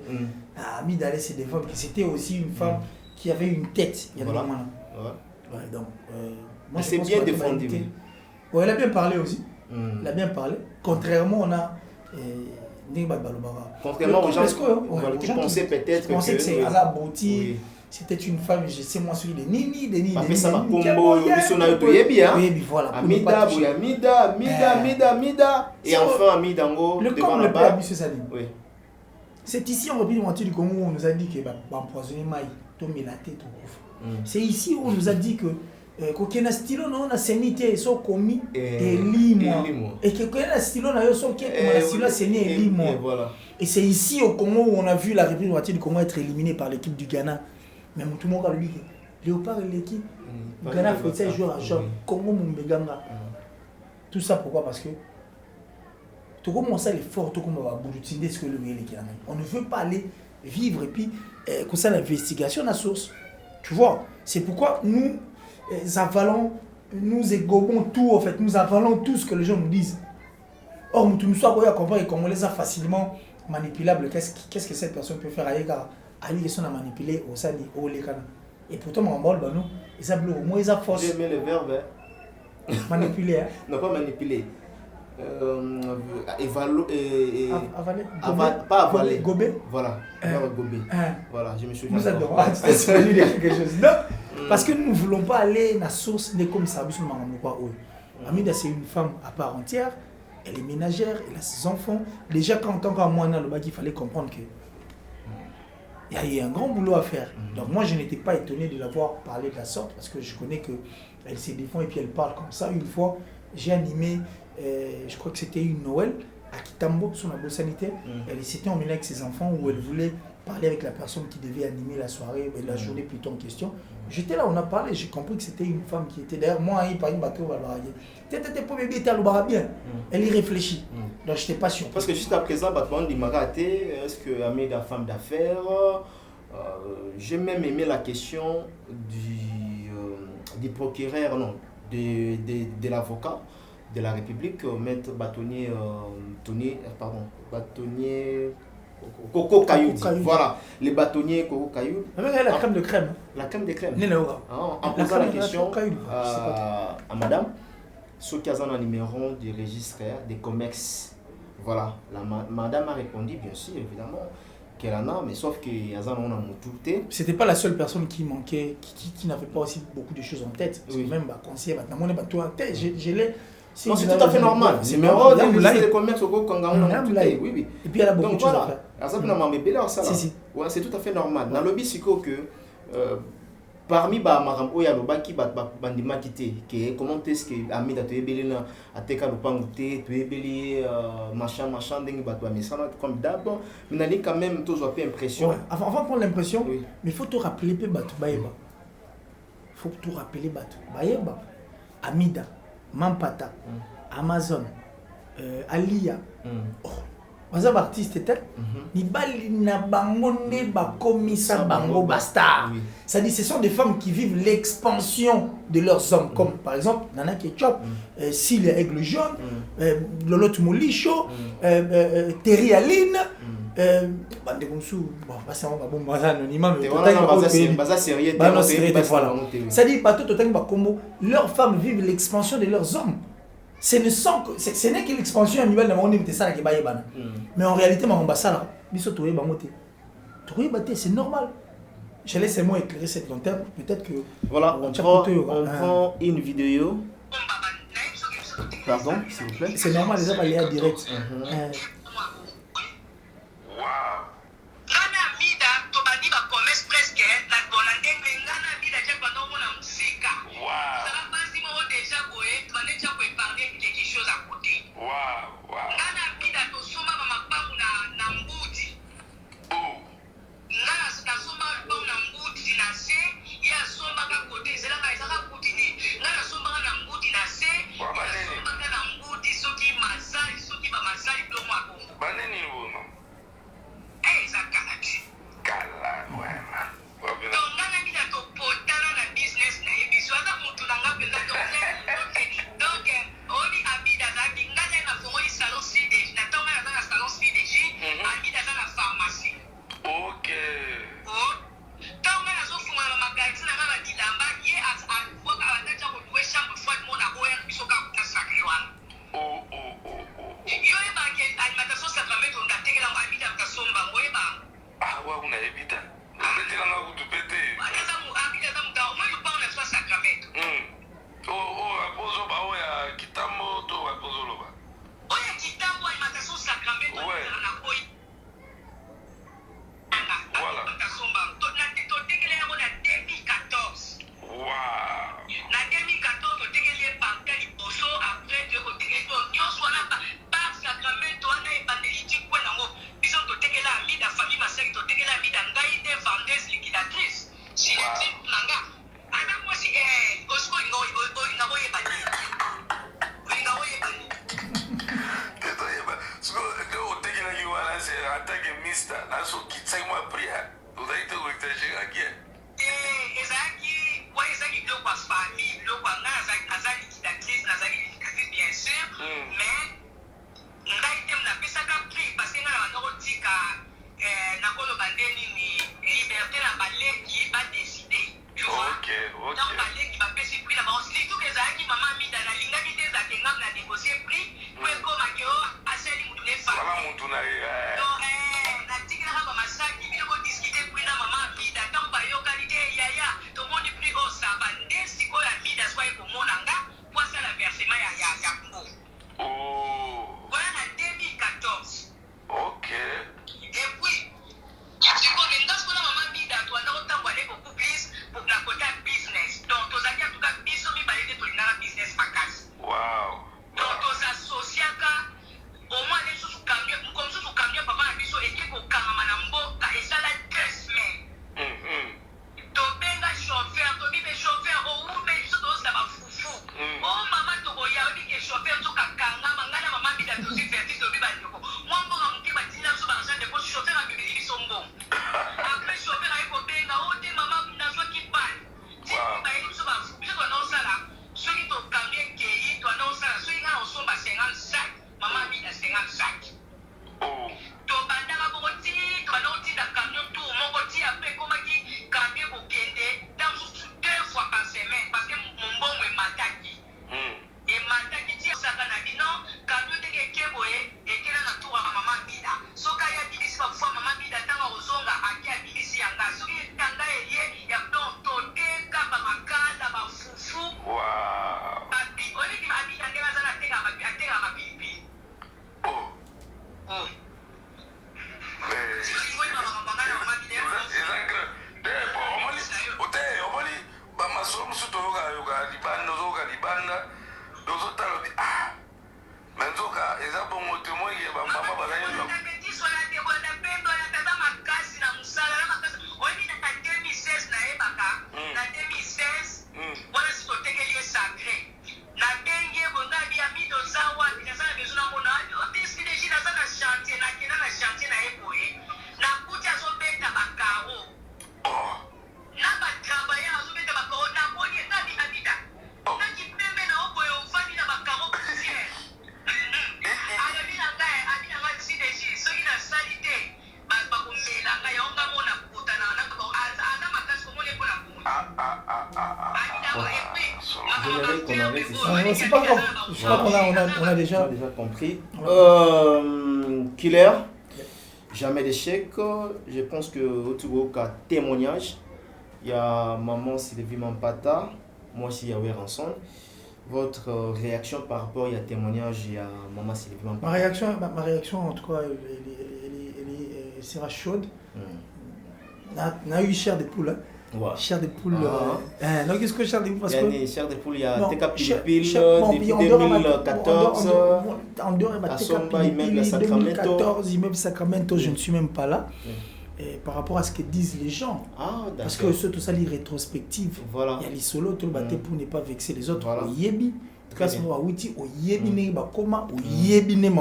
Amida allait se défendre, que c'était aussi une femme qui avait une tête. Il y a donc, moi, c'est bien défendu. Oui, elle a bien parlé aussi. Elle a bien parlé. Contrairement, on a. Contrairement aux gens qui pensaient peut-être que c'est Azar Bouti. C'était une femme, je sais moi, celui de Nini. Voilà. Amida. Et enfin, Amida. Le camp le père Monsieur Salim. C'est ici, on reprit moitié du Congo, où on nous a dit que empoisonner Maï, tomber la tête au couvre. C'est ici où on nous a dit que quand on a stylo, on a sénité, so commis et limo. Et que quand on a stylo, on a so qui est stylo, séné et limo. Et c'est ici au Congo où on a vu la République moitié du Congo être éliminée par l'équipe du Ghana. Mais tout le monde a dit Léopard et l'équipe, Ghana fait 16 jours à Jean, Congo Mumbeganga. Tout ça pourquoi? Parce que tout comme ça, les forts, tout comme on ne veut pas aller vivre et puis comme ça l'investigation la source. Tu vois, c'est pourquoi nous avalons, nous égobons tout en fait, nous avalons tout ce que les gens nous disent. Or, nous sommes à comprendre comment on les a facilement manipulables. Qu'est-ce que cette personne peut faire à l'égard à lui qui sont à manipuler au sein au lécana. Et pourtant, mon bol, nous, ils ont au moins ils ont force. J'ai aimé le verbe. Manipuler. Hein. Non, pas manipuler. Avaler. Pas avaler. Gober. Voilà. Gober. Voilà, je me souviens. Nous adorons. Ah, tu t'es souvenu de quelque chose. Non. Parce que nous ne voulons pas aller dans la source des comme ça. Amida, c'est une femme à part entière. Elle est ménagère, elle a ses enfants. Déjà, quand en tant qu'Amouana, il fallait comprendre que il y a eu un grand boulot à faire. Donc moi, je n'étais pas étonné de la voir parler de la sorte parce que je connais qu'elle se défend et puis elle parle comme ça. Une fois, j'ai animé, je crois que c'était une Noël à Kitambo, sur la bourse sanitaire. Elle s'était emmenée avec ses enfants où elle voulait parler avec la personne qui devait animer la soirée, la journée plutôt en question. J'étais là, on a parlé, j'ai compris que c'était une femme qui était derrière moi, il parlait de bateau, elle y réfléchit. Donc je n'étais pas sûr. Parce que juste à présent, on dit est-ce que Amida est femme d'affaires? J'ai même aimé la question du procureur, non, de l'avocat de la République, maître bâtonnier, bâtonnier Coco Caillou. Voilà, les bâtonniers Coco Caillou. La crème de crème. La crème de crème. En posant la question à madame, ce qui a un numéro du registre des COMEX. Voilà, madame a répondu, bien sûr, évidemment, qu'elle en a, mais sauf qu'il y a un monté. C'était pas la seule personne qui manquait, qui n'avait pas aussi beaucoup de choses en tête. Parce que même conseiller, maintenant, on est tout en tête. Je l'ai. C'est tout à fait normal. C'est numéro de commerce au Congo. Oui. Et puis elle a beaucoup de choses à faire. C'est tout à fait normal. Dans le but, c'est que parmi les gens qui ont quitté, comment est-ce que Amida tu es belé à te caloupangoute, tu es belé machin, comme d'abord, mais on a quand même toujours peu impression. Avant de prendre l'impression, mais il faut te rappeler que Bayeba. Il faut te rappeler Bayeba. Amida. Mampata, Amazon, Alia, les artistes étaient, ni balina bangonde bakomisa bango basta. C'est-à-dire ce sont des femmes qui vivent l'expansion de leurs hommes, comme par exemple Nana Ketchup, Sylia Aigle Jaune, Lolo Molicho, Terry Aline. C'est-à-dire leurs femmes vivent l'expansion de leurs hommes. Ce n'est que l'expansion animale de mon mais en réalité, c'est normal. Je laisse moi éclairer cette lanterne. Peut-être que. Voilà, on prend une vidéo. Pardon, s'il vous plaît. C'est normal, les gens vont aller direct. bapesi prix na bango surtout ezalaki mama mida nalingaki te ezalaki ngam na négocie prix po ekomaki o asali mutu natikelaka bamasaki bino kodiskute prix na mama mida ntango bayokani te yaya tomoni prix osaba nde sikoyo ya mida soki komona nga po asala versement ya mbo voilà na 2014 et puis sikoyo nga sikoyo mama mida toanda kotambola beaucoup plus pour na côté ya business donc tozalaki en tout cas biso mibale te tolingaka business makasi donc tozasosiaka au moins lisusu camion mokomosusu camion papa na biso eke kokangama na mboka esala 2 semaines tobenga chauffeur tobibe chauffeur oume biso tozosila bafufu o mama tokoya obike chauffeur tokakangama ngai na mama bida toziverti tobi bandeko mwa mbonga moke batinda biso baargent depo chauffeur abimeli biso mbongo après chauffeur aye kobenga o te mama nazwaki bane tibayeli biso biso twandaosala soki tocambie kei twandaosala soki ngai na osomba 50 sac mama bida 50 sac tobandaka bongo ti tobanda kotinda camion tour moko ti apres ekomaki camion kokende ntango mosusu 2 fois par semaine parce que mombongo emataki ti osaka na bino camion teke eke boye ekela na tour ya mama bida soki aya bilisi bafuwa mama bida ntango akozonga ake abilisi yanga soki tanga eye ya don toteka bamakanda bafufu oyebiki mabida ndenge aza na ateka mapilipili C'est pas grave. Je crois qu'on a déjà compris. Killer, jamais d'échec. Je pense que autour d'un témoignage, il y a maman Sylvie Mampata, moi aussi Yahweh Ranson. Votre réaction par rapport à témoignage et à maman Sylvie Mampata? Ma réaction en tout cas, elle sera chaude. On a eu chair de poule. Ouais. Chair de poule. Non, qu'est-ce que chair de poule? Parce que chair de poule, il y a TK Pilipil depuis 2014. En dehors, il y a TK Pilipil 2014, immeuble Sacramento, je ne suis même pas là. Et par rapport à ce que disent les gens. Parce que tout ça, les rétrospectives, il y a les solos, tout le bâté pour ne pas vexer les autres. Au Yebi, au Yebi, au Yebi, et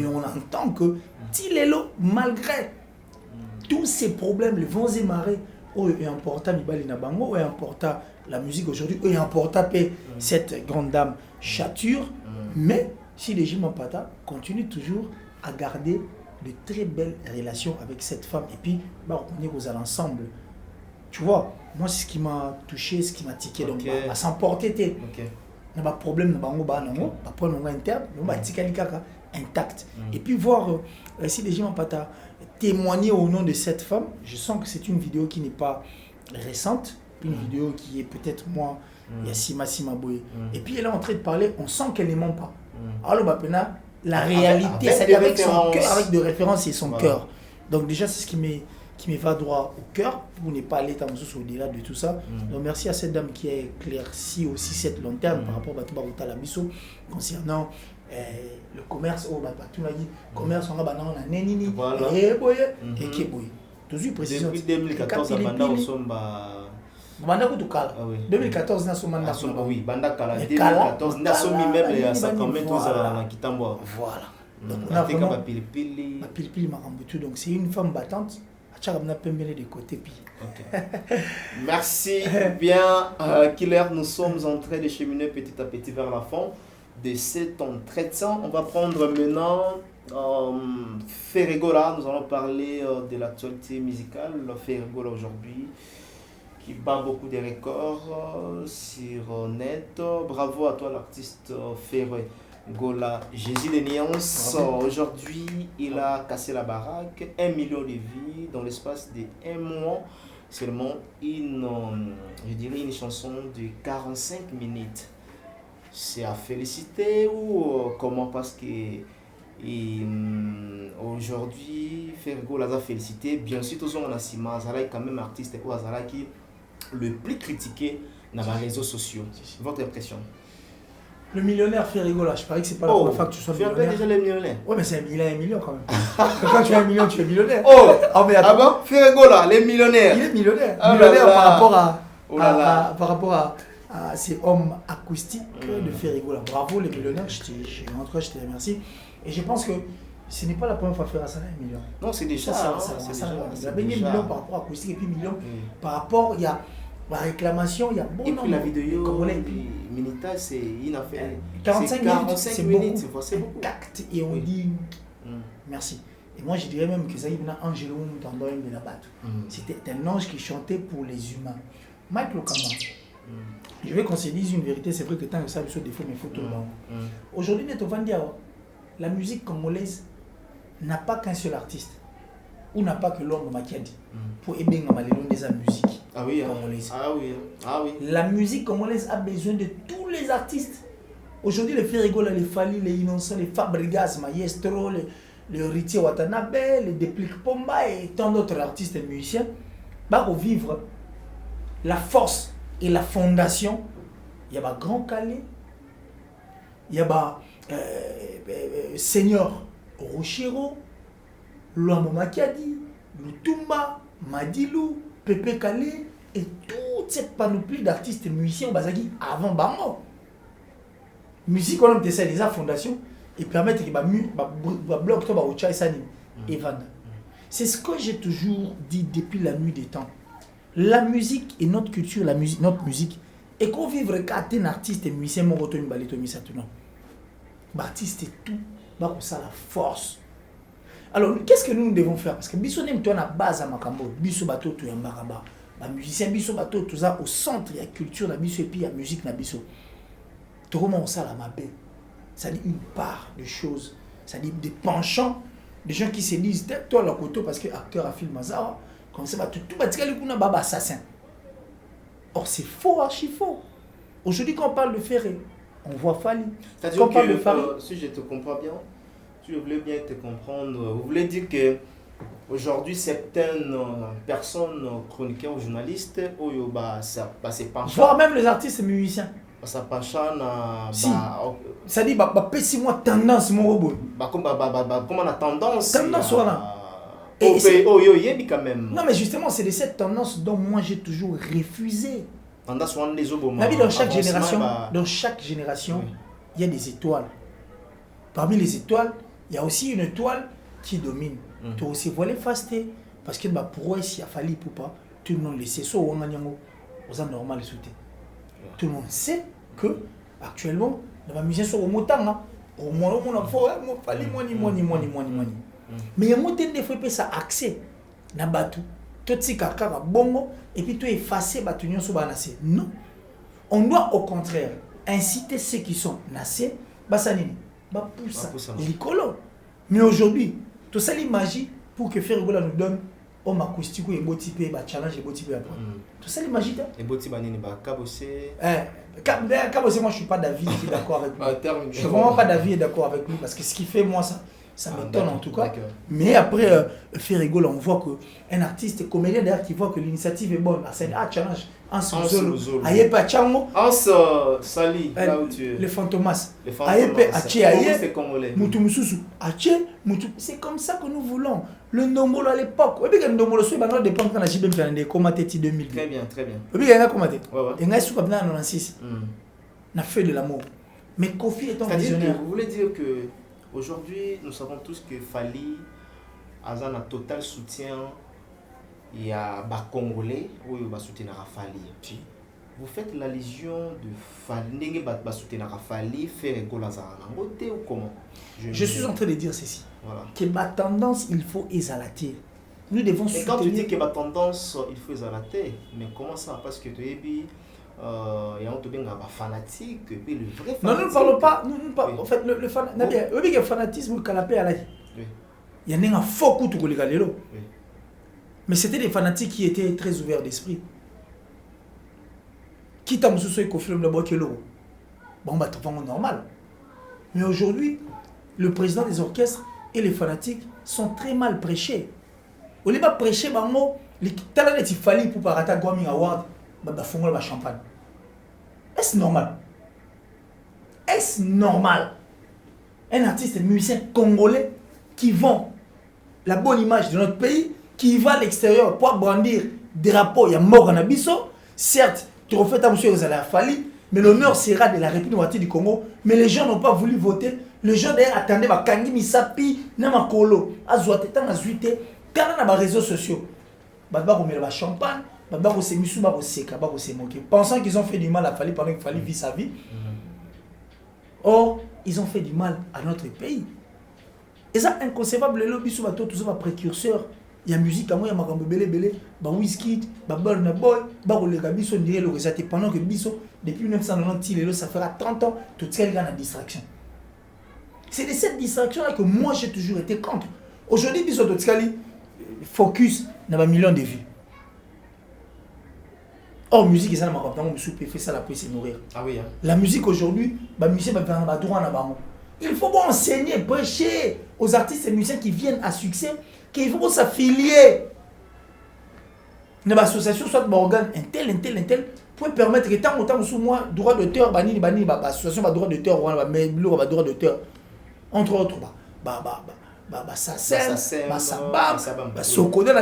on entend que Tilelo, malgré tous ces problèmes, les vents et marées, et importa Mibali Nabango, et importa la musique aujourd'hui, et importa cette grande dame Chature, mais si les Jimampata continuent toujours à garder de très belles relations avec cette femme, et puis on est aux l'ensemble. Tu vois, moi c'est ce qui m'a touché, ce qui m'a tiqué, donc à s'emporter, il n'y a pas de problème, il n'y a pas de problème interne, il y a intact. Et puis voir si les Jimampata témoigner au nom de cette femme, je sens que c'est une vidéo qui n'est pas récente, une vidéo qui est peut-être moi, il y a Sima Boye. Et puis elle est en train de parler, on sent qu'elle ne ment pas. Alors maintenant, la réalité, c'est avec son cœur, avec des références et son cœur. Donc déjà, c'est ce qui me va droit au cœur, pour ne pas aller au-delà de tout ça. Donc merci à cette dame qui a éclairci aussi cette lanterne par rapport à Batouba Labisso concernant le commerce. Commerce, on a Nenini, et Keboy. Toujours précision. Depuis 2014, on a 2014, on a oui, Banda Kala. 2014, on a même à Sacramento, à Kitamboa. Voilà. Donc on a vraiment ma pilipili marambutu. Donc c'est une femme battante. De côté. Merci bien, Killer. Nous sommes en train de cheminer petit à petit vers la fin de cet entretien. On va prendre maintenant Ferregola. Nous allons parler de l'actualité musicale. Ferregola aujourd'hui, qui bat beaucoup de records sur net. Bravo à toi l'artiste Ferré Gola Jésus de Niance. Aujourd'hui, il a cassé la baraque, 1 million de vues dans l'espace de 1 mois. Seulement je dirais une chanson de 45 minutes. C'est à féliciter ou comment? Parce que aujourd'hui, Fergo l'a félicité. Bien sûr, tous on a Sima Azala est quand même artiste ou Azala qui le plus critiqué dans les réseaux sociaux. Votre impression? Le millionnaire Ferrigo là, je parie que c'est pas la première fois que tu sois millionnaire. Tu déjà les millionnaires? Ouais, mais il a 1 million quand même. Quand tu as 1 million, tu es millionnaire. Oh, mais attends. ah bon? Ferrigo là, les millionnaires. Il est millionnaire. Ah millionnaire là là. par rapport à ces hommes acoustiques de Ferrigo là. Bravo les millionnaires, en tout cas je te remercie. Et je pense que ce n'est pas la première fois que Ferrigo a 1 million. Non, c'est déjà ça. Il y a 1 million par rapport à acoustique et puis 1 million par rapport, il y a la réclamation, il y a bon nombre. Et puis la vidéo, et puis Minita, c'est une affaire. 45 minutes, c'est beaucoup. C'est beaucoup. Tact, et on dit merci. Et moi je dirais même que ça y est, Angelo Moutando de la batte. C'était un ange qui chantait pour les humains. Mike Lokama. Je veux qu'on se dise une vérité, c'est vrai que tant que ça, il défaut mes photos. Aujourd'hui, la musique congolaise n'a pas qu'un seul artiste. Ou n'a pas que l'homme Makiadi. Pour aider des musique congolaise. La musique congolaise a besoin de tous les artistes. Aujourd'hui, les Ferrigo, les Fali, les Innocents, les Fabregas, Maestro, les Ritier Watanabe, les Déplique Pomba et tant d'autres artistes et musiciens vont vivre la force et la fondation. Il y a Grand Calais, il y a Seigneur Rochero, Luambo Makiadi, Lutumba, Madilou, Pepe Calais et toute cette panoplie d'artistes et musiciens bazaki avant Bango. Musique on a déjà fondation et permettre que bloc to ba ucha sani et vendre. C'est ce que j'ai toujours dit depuis la nuit des temps. La musique et notre culture, notre musique, et qu'on vivre qu'à un artiste et musicien, mon retour, Baptiste et tout, ça la force. Alors, qu'est-ce que nous devons faire? Parce que Bisso n'aime toi la base à Makambo, Bisso bateau tout en baraba, la musicien Bisso bateau tout ça au centre, il y a culture la Bisso et puis il y a musique na Bisso. Tout comment ça la mabé, ça dit une part de choses, ça dit des penchants, des gens qui se disent toi la côté parce que acteur a film Mazawa. Comme ça, tout le baba assassin. Or, c'est faux, archi faux. Aujourd'hui, quand on parle de Ferré, on voit Fali. C'est-à-dire que, si je te comprends bien, tu voulais bien te comprendre, vous voulez dire que aujourd'hui, certaines personnes, chroniqueurs ou journalistes, c'est pas voire même les artistes et musiciens. Ça penche à. Si. Ça dit, moi tendance, mon robot. Comment on a tendance. Tendance, voilà. Quand même. Non, mais justement, c'est de cette tendance dont moi j'ai toujours refusé. Tendance dans chaque génération, il y a des étoiles. Parmi les étoiles, il y a aussi une étoile qui domine. Tu as aussi voilé fasté. Parce que pour eux, s'il a fallu pour pas, tout le monde le sait. Soit on a normal de sauter. Tout le monde sait que actuellement, dans la musique sur le montant, au moins on a fallu moi. Mais il y a des fois que ça accès na batu tout si kaka bongo et puis tu effacer batu nyon so banase. Non, on doit au contraire inciter ceux qui sont nassés basanini ba poussa likolo. Mais aujourd'hui tout ça l'imagine pour que Ferrigo nous donne homme acoustique et botipe ba challenge et botipe après tout ça l'imagine et botipe banini ba kabosé kabosé. Moi je suis pas d'avis qui est d'accord avec lui. Je suis vraiment pas d'avis et d'accord avec lui parce que ce qui fait moi ça m'étonne en tout cas. Mais après, Ferrigo, on voit qu'un artiste, comédien d'ailleurs, qui voit que l'initiative est bonne. C'est challenge. En solo. Ayepe Chango. En Sali, là où tu es. Le Fantomas. Ayepe Ache. C'est comme ça que nous voulons. Le Ndomolo à l'époque. Et puis le Ndomolo, c'est pas de prendre la JBM qui a commenté 2000. Très bien. Et puis il a commenté. Et il a sous 96. On a fait de l'amour. Mais Kofi est un visionnaire. Vous voulez dire que aujourd'hui, nous savons tous que Fali a un total soutien. Il y a des Congolais où il va soutenir Fali. Vous faites l'allusion de Fali, vous soutenir Fali, faire Golazara ou comment? Je suis en train de dire ceci. Voilà. Que ma tendance, il faut exalater. Nous devons soutenir. Et quand tu dis que ma tendance, il faut s'arrêter, mais comment ça? Parce que tu es il y a un fanatique, et puis le vrai fanatique. Non, nous ne parlons pas. En fait, le fanatisme, il y en a un faux coup de galelo. Mais c'était des fanatiques qui étaient très ouverts d'esprit. Qui t'a moussou et confirme le bois que l'eau. Bon, bah, c'est normal. Mais aujourd'hui, le président des orchestres et les fanatiques sont très mal prêchés. Au lieu de prêcher, il fallait pour paraître à Grammy Award, bah, champagne. Est-ce normal? Est-ce normal? Un artiste, un musicien congolais qui vend la bonne image de notre pays, qui va à l'extérieur pour brandir des drapeaux, il y a mort en abisso, certes, tu refais ta monsieur à la Fali, mais l'honneur sera de la République du Congo. Mais les gens n'ont pas voulu voter. Les gens d'ailleurs attendaient Kangi Misapi, Namakolo, Azuate, Tangazuite, quand on a les réseaux sociaux. Baba remet le champagne, Baba remet Missou, Baba remet moqué. Pensant qu'ils ont fait du mal à Fali pendant qu'il Fali vit sa vie. Or, ils ont fait du mal à notre pays. Et ça, inconcevable, le lobby sur tout ça, précurseur. Il y a musique à moi, il y a Makambo Belé Belé, Whisky, Burna Boy, Barolega Bisso, on dirait le résultat. Pendant que Bisso, depuis 1990, ça fera 30 ans, tout ce qu'il y a dans distraction. C'est de cette distraction-là que moi j'ai toujours été contre. Aujourd'hui, Bisso Totskali, focus dans un million de vues. Or, musique, ça, on fait ça, la paix, c'est nourrir. Ah oui, hein. La musique aujourd'hui, la musique va faire un droit en avant. Il faut enseigner, prêcher aux artistes et musiciens qui viennent à succès qu'il faut s'affilier. Une association, soit un organe, un tel, pour permettre que tant autant sous moi, droit d'auteur, association, droit d'auteur, droit d'auteur, entre autres, ça sert, la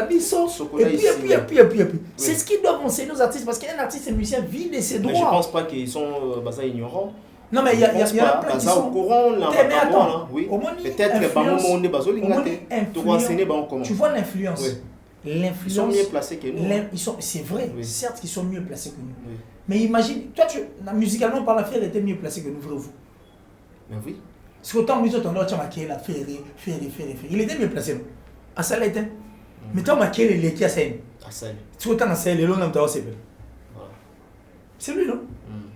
biso, et puis. C'est ce qu'ils doivent enseigner aux artistes, parce qu'un artiste et musicien vit de ses droits. Mais je ne pense pas qu'ils sont ignorants. Non, mais il y a plein qui sont au courant. Mais attends, oui. Peut-être que tu vois l'influence. Oui. Ils sont mieux placés que nous. C'est vrai, oui. Certes qu'ils sont mieux placés que nous. Oui. Mais imagine, toi, musicalement, par la faire, elle était mieux placée que nous, vrai ou vous? Mais oui. Parce qu'autant nous autres, on a maquillé la faire. Il était mieux placé. À ça, il était. Mais toi, maquillé les qui à scène. À scène. Si autant à scène, les longs, on c'est bien. C'est lui, non?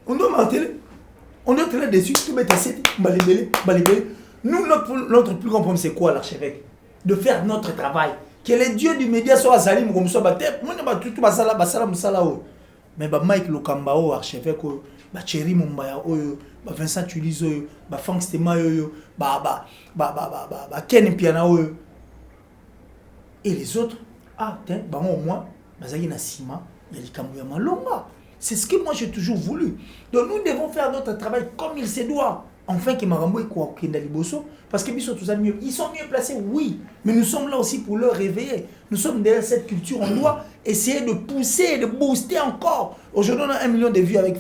On doit marteler. On est là dessus, tout mettre à 7, balibélé. Nous, notre plus grand problème, c'est quoi, l'archevêque? De faire notre travail. Que les dieux du média soient Zalim comme ça, moi, tout basala. Mais Mike Lokambao, archevêque, Thierry Mumbaya, Vincent Tulizo, Frank Stema, Ken Piana. Et les autres, au moins, il y a Sima, il y a les Kamouya Malonga. C'est ce que moi j'ai toujours voulu. Donc nous devons faire notre travail comme il se doit. Enfin que Marambo et Kouakenda Liboso, parce que ils sont mieux placés, oui. Mais nous sommes là aussi pour leur réveiller. Nous sommes derrière cette culture. On doit essayer de pousser, de booster encore. Aujourd'hui, on a 1 million de vues avec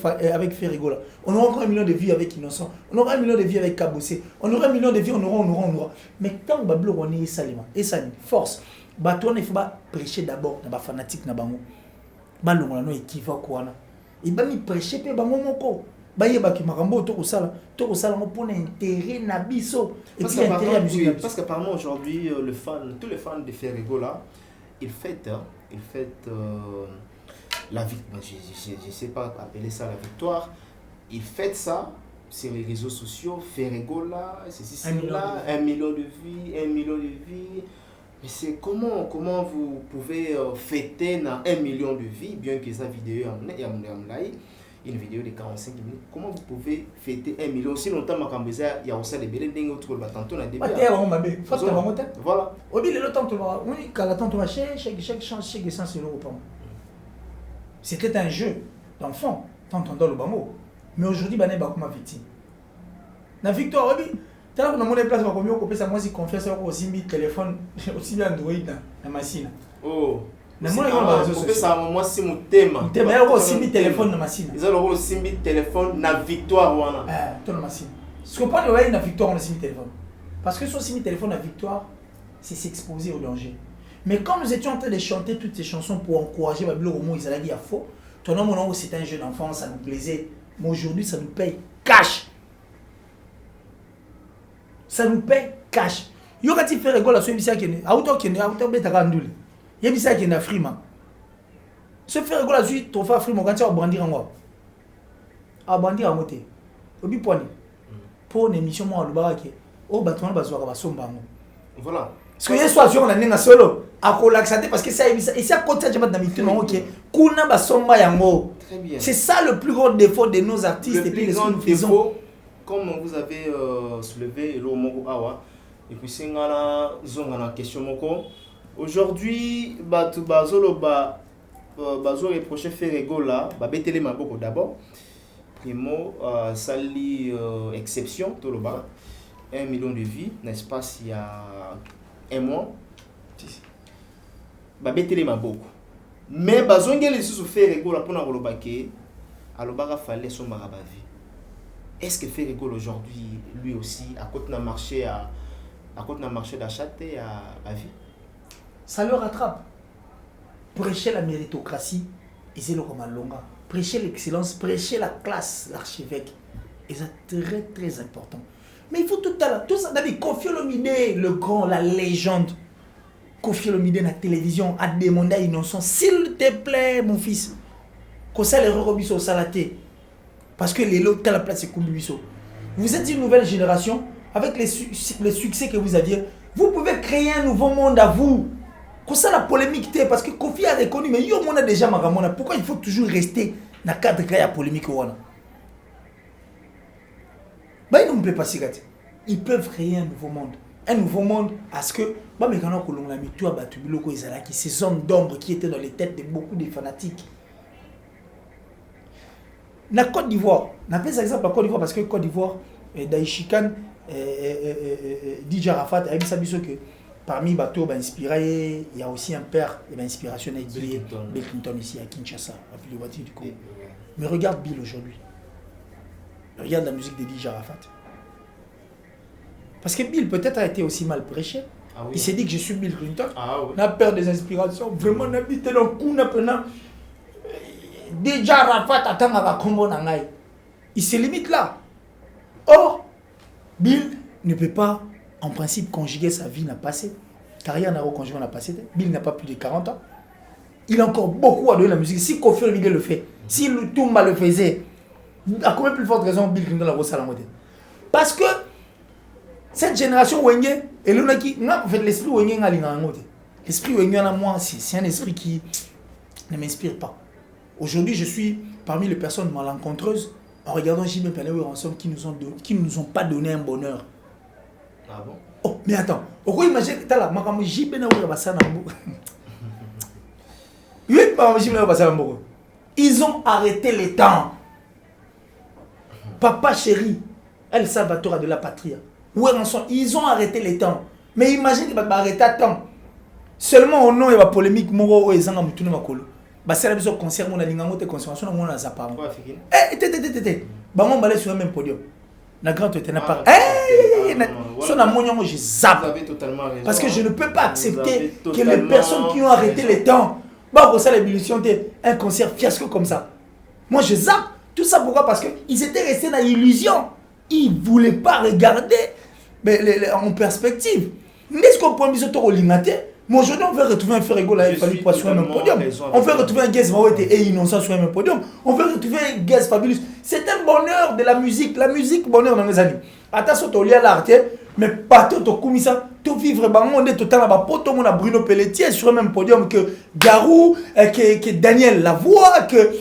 Ferrigola. On aura encore 1 million de vues avec Innocent. On aura 1 million de vues avec Kabossé. On aura 1 million de vues, on aura. Mais tant que on est Salima, et ça force. Il faut prêcher d'abord dans les fanatiques. Il équivoque. Il va me prêcher pe bango moko ba yeba ki makambo to kosala pour intérêt na biso et puis intérêt à musique. Parce qu'apparemment aujourd'hui tous les fans de Ferrigola ils fêtent la victoire, je sais pas appeler ça la victoire, ils fêtent ça sur les réseaux sociaux. Ferrigola, c'est là 1 million de vues. Mais c'est comment vous pouvez fêter dans 1 million de vies, bien que sa vidéo une vidéo de 45 minutes. Comment vous pouvez fêter 1 million? Si longtemps, il y a aussi des belles dingues autour de la tantôt. Voilà. C'était un jeu d'enfant, tant on dans le bango. Mais aujourd'hui, il y a une victime. La victoire, tu as mon place, moi si confiance aussi mis téléphone, aussi bien Android dans ma machine. Oh. Moi si mon thème. Il y a aussi mis téléphone dans ma machine. Ils ont aussi mis téléphone dans victoire. Dans la machine. Ce qu'on parle de la victoire, on a aussi mis téléphone. Parce que si on a mis téléphone dans la victoire, c'est s'exposer au danger. Mais quand nous étions en train de chanter toutes ces chansons pour encourager Babylon au mot Israël à faux, ton nom, c'était un jeu d'enfant, ça nous plaisait. Mais aujourd'hui, ça nous paye cash. Ça nous paye cash. Yo quand tu fais rigole à celui-ci qui est auto beta kandoule. Il y a ça qui est dans Frima. Ce faire rigolo là, tu fais Frima quand tu vas brandir en moi. À brandir en côté. Au bout point. Pour une émission moi le baraki. Oh bâtiment bazouka basomba. Voilà. Parce que hier soir sur on a nenga solo. À relaxer parce que ça et c'est à côté de ma mité non OK. Kuna basomba yango. Très bien. C'est ça le plus grand défaut de nos artistes Le et puis plus les grand nous faisons. défaut, comme vous avez soulevé le mot awa et puis c'est ngana zongana question moko. Aujourd'hui, batu bazolo bazo reprocher Ferrego là, ba betele maboko d'abord. Primo sali exception tout le bas. 1 million de vies, n'est-ce pas, il y a un mois. Ba betele maboko. Mais bazongé les sous Ferrego là pour na rolobake. Alobaka fallait son marabavi. Est-ce que Ferrego aujourd'hui, lui aussi, à côté d'un marché d'achat et à vie? Ça le rattrape. Prêcher la méritocratie, et c'est le comme longa. Prêcher l'excellence, prêcher la classe, l'archevêque. Et c'est très très important. Mais il faut tout à l'heure, tout ça, David, Kofi Olomide, le grand, la légende. Kofi Olomide dans la télévision, a demandé à innocent, s'il te plaît, mon fils, qu'on ça les rerobisso au salaté. Parce que les lots, la place, c'est Koubibisso. Vous êtes une nouvelle génération, avec les succès que vous aviez, vous pouvez créer un nouveau monde à vous. Comme ça, la polémique, parce que Kofi a reconnu, mais yo, on a déjà Maramona. Pourquoi il faut toujours rester dans le cadre de la polémique? Bah, ils ne peuvent pas s'y gâter. Ils peuvent créer un nouveau monde. Un nouveau monde, parce que, bah, mais quand on a mis tout à battu, ces zones d'ombre qui étaient dans les têtes de beaucoup de fanatiques. La Côte d'Ivoire, on appelle ça exemple la Côte d'Ivoire parce que Côte d'Ivoire, Daïchikan, DJ Arafat, a dit que parmi les bateaux inspirés, il y a aussi un père d'inspiration avec Bill Clinton ici à Kinshasa, à Pilewati du Congo. Mais regarde Bill aujourd'hui. Regarde la musique de DJ Arafat. Parce que Bill peut-être a été aussi mal prêché. Ah oui. Il s'est dit que je suis Bill Clinton. Ah oui. On a peur des inspirations. Vraiment, on a habité dans le coup, on a déjà Arafat attend à Combo Nangai. Il se limite là. Or, Bill ne peut pas, en principe, conjuguer sa vie n'a passé. Carrière n'a pas conjugué n'a passé. Bill n'a pas plus de 40 ans. Il a encore beaucoup à donner la musique. Si Kofi Olomide le fait, si Lutumba le faisait, à combien plus forte raison Bill Clinton a reçu la mode? Parce que cette génération Wenge, et l'on qui, en fait, l'esprit Wenge n'a rien. L'esprit Wenge, moi, c'est un esprit qui ne m'inspire pas. Aujourd'hui, je suis parmi les personnes malencontreuses en regardant J.B. Penewe ensemble qui ne nous ont pas donné un bonheur. Ah bon? Oh, mais attends. Pourquoi imagine que là, J.B. Penewe va s'en ils ont arrêté les temps. Papa chéri, El Salvatore de la patrie. Ils ont arrêté les temps. Mais imagine qu'ils vont arrêter à temps. Seulement au nom de la polémique, Moro et Zanga Moutoune Makolo. C'est la concert, mon alingamento de consommation, on a zappa. On va sur le même podium. La grande était n'a pas. Son amour, je zappe. Parce que je ne peux pas accepter que les personnes qui ont arrêté les temps, pour ça, l'évolution était un concert fiasco comme ça. Moi, je zappe. Tout ça pourquoi? Parce qu'ils étaient restés dans l'illusion. Ils ne voulaient pas regarder en perspective. N'est-ce qu'on peut miser au limité? Mais aujourd'hui, on veut retrouver un Ferrego là, il fallait pas sur le même podium. On veut retrouver un Guess Mawete et innocent sur le même podium. On veut retrouver un Guess Fabulous. C'est un bonheur de la musique. La musique, bonheur dans mes années. Attention, tu as l'art, mais pas tout comme ça. Tout vivre, on est total là-bas. Pour tout le monde, Bruno Pelletier sur le même podium que Garou, que Daniel Lavoie, que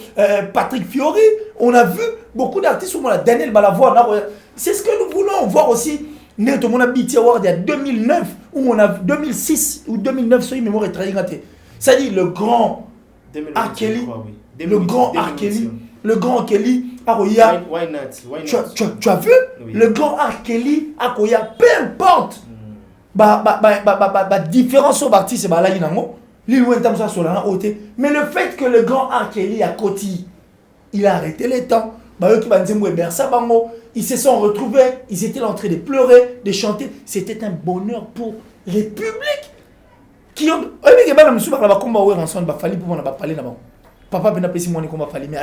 Patrick Fiori. On a vu beaucoup d'artistes où on a Daniel Balavoie. C'est ce que nous voulons voir aussi. Nous avons BT Award il y a 2009 ou on a 2006 ou 2009 sur une mémoire est très gâtée. C'est-à-dire le grand R. Kelly, le grand R. Kelly, le grand Kelly, Akoya. Tu as vu le grand R. Kelly, Akoya, peu importe. Différence sur l'artiste, c'est là l'île sur la haute. Mais le fait que le grand R. Kelly à Koti, il a arrêté les temps. Ils se sont retrouvés, ils étaient en train de pleurer, de chanter. C'était un bonheur pour les publics qui ont. Papa n'a pas mon combat fallu, mais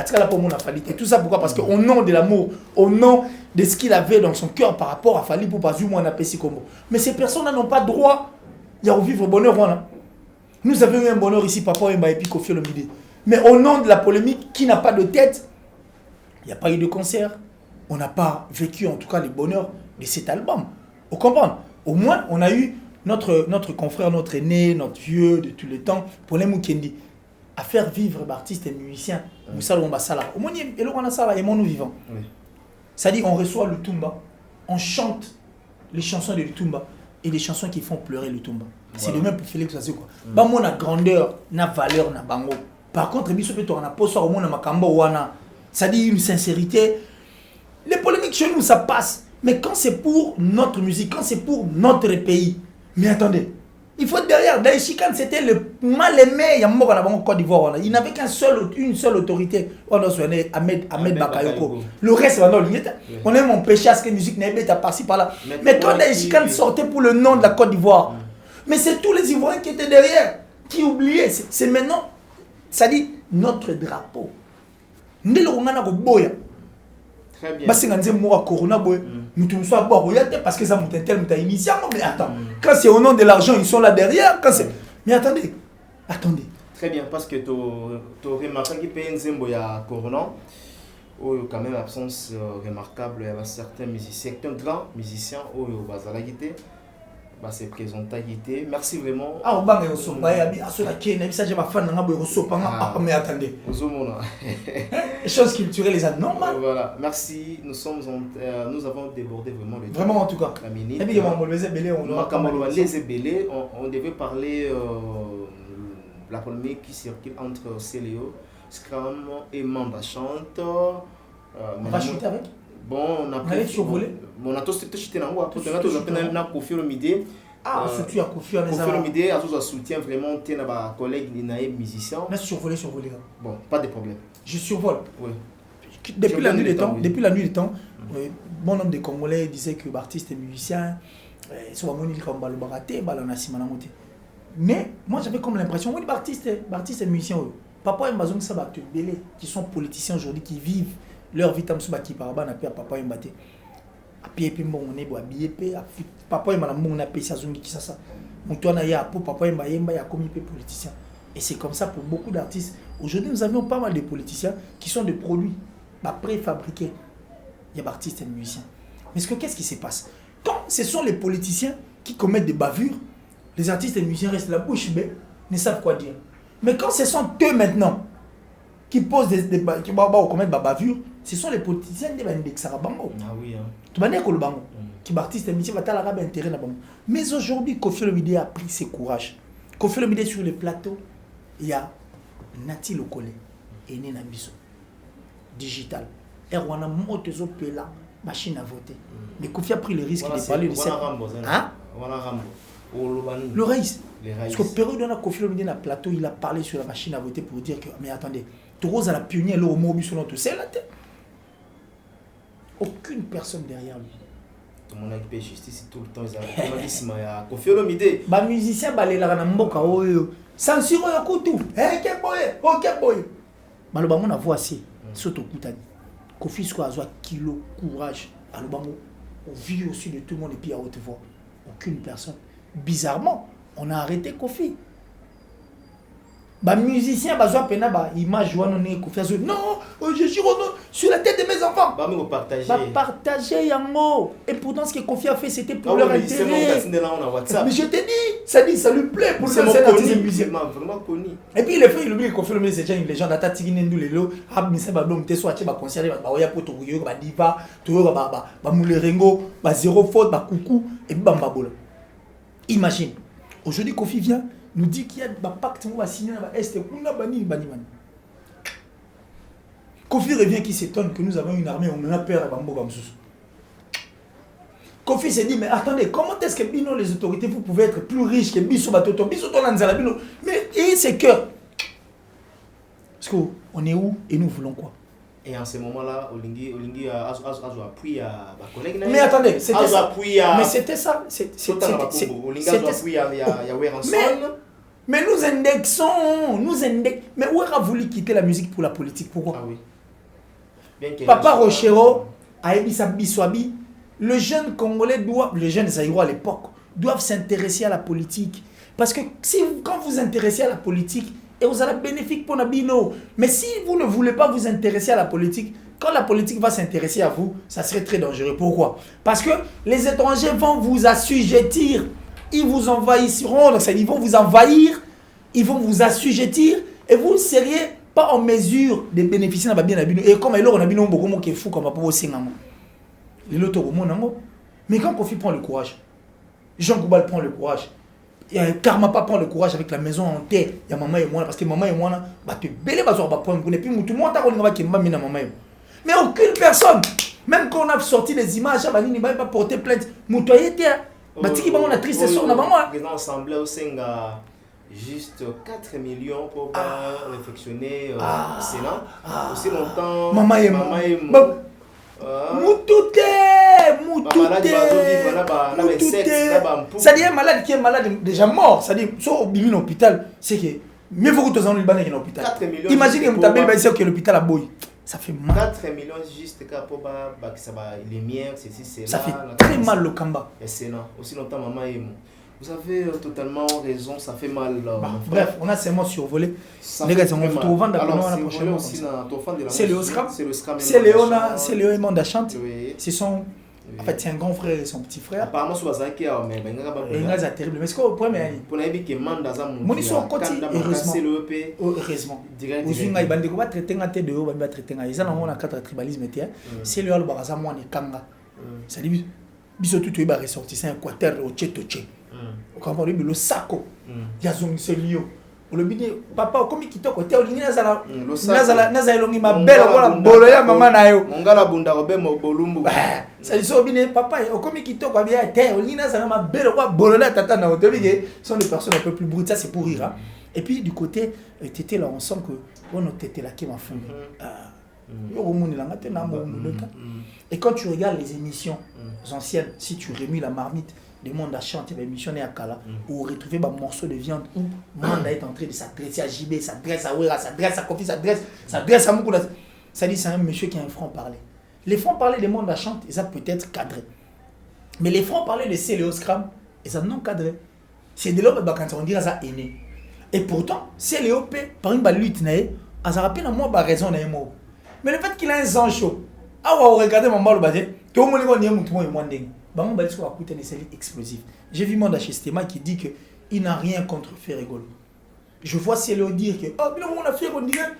et tout ça pourquoi? Parce qu'au nom de l'amour, au nom de ce qu'il avait dans son cœur par rapport à Fali pour pas du moins combo. Mais ces personnes n'ont pas droit à vivre bonheur. Nous avions eu un bonheur ici, Papa Wemba et puis Koffi Olomide. Mais au nom de la polémique qui n'a pas de tête, il n'y a pas eu de concert. On n'a pas vécu en tout cas le bonheur de cet album. Vous comprenez? Au moins, on a eu notre confrère, notre aîné, notre vieux de tous les temps, Paulin Mukendi, à faire vivre l'artiste et musicien. Moussa Lomba Sala. Au moins, il y a Sala et nous vivants. C'est-à-dire, on reçoit le Tumba, on chante les chansons de Lutumba et les chansons qui font pleurer Lutumba. C'est le même pour Félix Ouzé quoi. Bah moi, na grandeur, na valeur, na bango. Par contre, biso peut on a posé au monde na makambo wana. Ça dit une sincérité. Les polémiques chez nous, ça passe. Mais quand c'est pour notre musique, quand c'est pour notre pays, mais attendez, il faut être derrière. Daïchikan, c'était le mal aimé. Il y a un Côte d'Ivoire. Il n'avait qu'une seule autorité. On a soigné Ahmed Bakayoko. Le reste, on aime empêcher à ce que la musique n'ait pas par-ci par-là. Mais quand Daïchikan sortait pour le nom de la Côte d'Ivoire, mais c'est tous les Ivoiriens qui étaient derrière, qui oubliaient. C'est maintenant, ça dit notre drapeau. Nous le Très bien. Parce que ça m'a initialement. Mais attends, quand c'est au nom de l'argent, ils sont là derrière. Mais attendez. Très bien, parce que tu as remarqué qu'il y a un Corona, où il y a quand même une absence remarquable. Il y a certains grands musiciens où il y a guité. C'est présenté. Merci vraiment. Ah, on va me mais attendez. Choses culturelles, les anormales. Voilà, merci. Nous avons débordé vraiment le temps. Vraiment, en tout cas. La minute. Et puis, on devait parler la polémique qui circule entre Célio, Scram et Mamba Chante. On va chuter avec. Bon, on a pris survolé. On a tous chuté dans l'eau. Après, on a Koffi Olomide. Ah, surtout à Koffi Olomide. Koffi Olomide a tout soutien vraiment. Tu as un collègue musicien. On a survolé. Bon, pas de problème. Je survole. Oui. Depuis la nuit des temps, bon nombre de Congolais disaient que l'artiste est musicien. Mais moi j'avais comme l'impression, oui, l'artiste est musicien. Papa et Mbazong Sabatu Belé, qui sont politiciens aujourd'hui, qui vivent leur vie comme ça, qui par rapport à Papa et Mbate. A pied puis bon on est bois billet papa et madame on a payé ça zongi qui ça mon toi na ya pour papa et Mbayemba ya comme politicien et c'est comme ça pour beaucoup d'artistes. Aujourd'hui nous avions pas mal de politiciens qui sont des produits préfabriqués. Il y a des artistes et des musiciens. Mais qu'est-ce qui se passe quand ce sont les politiciens qui commettent des bavures, les artistes et les musiciens restent la bouche bée, ne savent quoi dire. Mais quand ce sont eux maintenant qui posent qui vont commettre des bavures, ce sont les politiciens qui vont indexer à Bango. Ah oui, hein. Tu vas dire que le Bango, qui artiste et musicien va t'aller intérêt dans Bango. Mais aujourd'hui, Koffi Olomide a pris ses courages. Koffi Olomide sur les plateaux, il y a Nati Lokole et Nena Bisso. Digital. Et on a monté la machine à voter. Mais Koffi a pris le risque de parler de ça. Hein? Le Raïs. Parce que période où on a Koffi Olomide dans le plateau, il a parlé sur la machine à voter pour dire que, mais attendez, Touros a la pionnière, le homo, sur tout c'est la tête. Aucune personne derrière lui. Tout le monde a fait justice tout le temps. Ils ont Koffi Olomide. Ba musicien balela na mboka oyo. Censure yo kutu. Ok boy. Maloba mona voici. Soto kutani. Koffi soit azwa kilo courage. Alobango au vu aussi de tout le monde et puis à haute voix. Aucune personne. Bizarrement, on a arrêté Koffi. Bah musicien bazwa pena ba image wana ne Koffi non, je jure sur la tête de mes enfants. Bah me partager. Bah partager yango. Et pourtant ce que Koffi a fait c'était pour leur intérêt. Mais je te dis, ça lui plaît pour c'est faire artiste musicien. Vraiment connu. Et puis il fait il oublie Koffi Olomide c'est déjà une légende ata tiki nendu lelo, ab misa ba dom te so ache ba concert ba oya poto yo ba diva, to ba mulerengo, ba zéro faute, ba coucou et puis ba mbabola. Imagine. Aujourd'hui Koffi vient nous dit qu'il y a des pactes qui vont signer dans l'Est. Koffi revient qui s'étonne que nous avons une armée, on a peur à Bambo Gamsous. Koffi s'est dit, mais attendez, comment est-ce que Bino, les autorités, vous pouvez être plus riches que Bisso Batoto, Bisso Tonanzala, Bino. Mais ayez ses cœurs. Parce qu'on est où et nous voulons quoi? Et en ce moment-là, Olingi a appuyé à ma collègue. Mais attendez, c'était ça. Mais c'était ça. Olingi a appuyé à Weranson. Mais nous indexons. Mais où a voulu quitter la musique pour la politique? Pourquoi? Ah oui. Papa Rochero, Aebisa Biswabi, le jeune Congolais doit, le jeune Zaïro à l'époque, doivent s'intéresser à la politique. Parce que quand vous vous intéressez à la politique, et vous allez bénéfique pour Nabino. Mais si vous ne voulez pas vous intéresser à la politique, quand la politique va s'intéresser à vous, ça serait très dangereux. Pourquoi? Parce que les étrangers vont vous assujettir. Ils vous envahiront, donc ils vont vous envahir, ils vont vous assujettir, et vous ne seriez pas en mesure de bénéficier de la bien Nabino. Et comme on a bien beaucoup qui est fou comme pour aussi mais quand Kofi prend le courage, Jean Goubal prend le courage, Karma pas prend le courage avec la maison en terre, il y a maman et moi, parce que maman et moi, bah tu belle bazo ba prendre, et puis tout le monde a maman. Mais aucune personne, même quand on a sorti les images, il va pas porter plainte. Moutoyete, bah tu qui on a triste sur la maman. Les ensemble au Senga juste 4 millions pour réflexionner au Sénat. Aussi longtemps. Maman et moi. Moutouté. C'est-à-dire un malade qui est malade déjà mort, c'est-à-dire soit au bimine hôpital, c'est que mieux vaut que tu sois dans l'hôpital. Imaginez que tu as que l'hôpital a boy. Ça fait mal. 4 millions juste pour les lumières, ceci, c'est ça fait très mal le combat. Et c'est là. Aussi longtemps, maman et moi. Vous avez totalement raison, ça fait mal. Bref, on a seulement survolé. Les gars, on va vous vendre la prochaine fois. C'est le Scram. C'est Léo et Manda Chante. En fait, c'est un grand frère et son petit frère. Apparemment, c'est terrible. Mais ce qu'on peut mais pour les qui mandent dans un monde. Mon histoire continue. Heureusement. Aujourd'hui, il va traiter un thé de haut, il va traiter un. Ils ont un cadre tribalisme. C'est le Albarazam, moi, et Kanga. Ça dit, biso tout est ressorti, c'est un quater au tché. Vous comprenez le sako. Il y a zone c'est lié. Le bidi papa comme qui toko te olingi nazala elongi mabele wala bolo ya mama na yo mongala bunda robe mo bolumbu ça dit so bine papa comme qui toko bien te olingi nazala mabele wala bolo na tata na to bige sont des personnes un peu plus brutes, ça c'est pour rire. Et puis du côté tété là on sent que on tété là qui m'a fondé. Et quand tu regardes les émissions anciennes, si tu remues la marmite, le monde a chanté, l'émission est à Kala, où on retrouvait un morceau de viande où Manda est en train de s'adresser à JB, s'adresse à Ouera, s'adresse à Kofi, s'adresse à Moukoula. Ça dit, c'est un monsieur qui a un franc-parler. Les francs-parler des mondes à chanter, ils ont peut-être cadré. Mais les francs-parler de Céléo Scram, ils ont non cadré. C'est de là que on dirait ça aîné. Et pourtant, Céléo P, par une lutte, ils ont rappelé à moi raison d'un mot. Mais le fait qu'il a un sang chaud, regardez mon mal, tout le monde est un mouton et moins dingue. On va écouter des séries explosives. J'ai vu Manda Chestema qui dit qu'il n'a rien contre Ferrégol. Je vois Céléo dire que on a fait on dirait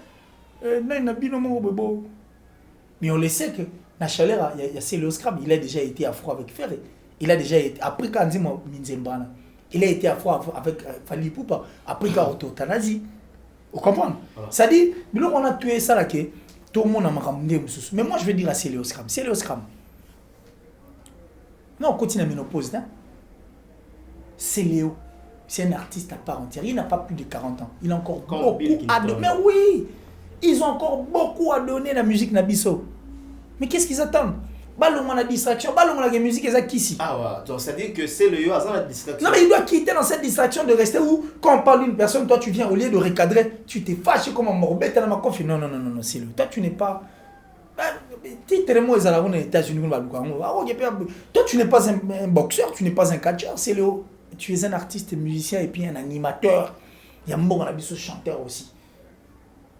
mais on le sait que la chaleur, il y a Céléo Scram, il a déjà été à froid avec Ferré. Il a déjà été après quand dit Minzembana. Il a été à froid avec Fali Poupa après quand Tanasi. Vous comprenez? Ça dit, on a tué ça là que tout le monde a ramené. Mais moi je vais dire à Céléo Scram. Céléo Scram. Non, on continue à ménopause. Céléo, c'est un artiste à part entière. Il n'a pas plus de 40 ans. Il a encore beaucoup à donner. Mais oui, ils ont encore beaucoup à donner à la musique Nabiso. Mais qu'est-ce qu'ils attendent? Ballon la distraction, ballon la musique est ici. Ah ouais, donc ça veut dire que Céléo a la distraction. Non, mais il doit quitter dans cette distraction de rester où, quand on parle d'une personne, toi tu viens au lieu de recadrer, tu t'es fâché comme un morbette dans ma confiance. Non, Céléo, toi tu n'es pas. Toi tu n'es pas un boxeur, tu n'es pas un catcheur, c'est le tu es un artiste musicien et puis un animateur. Il y a mort à ce chanteur aussi.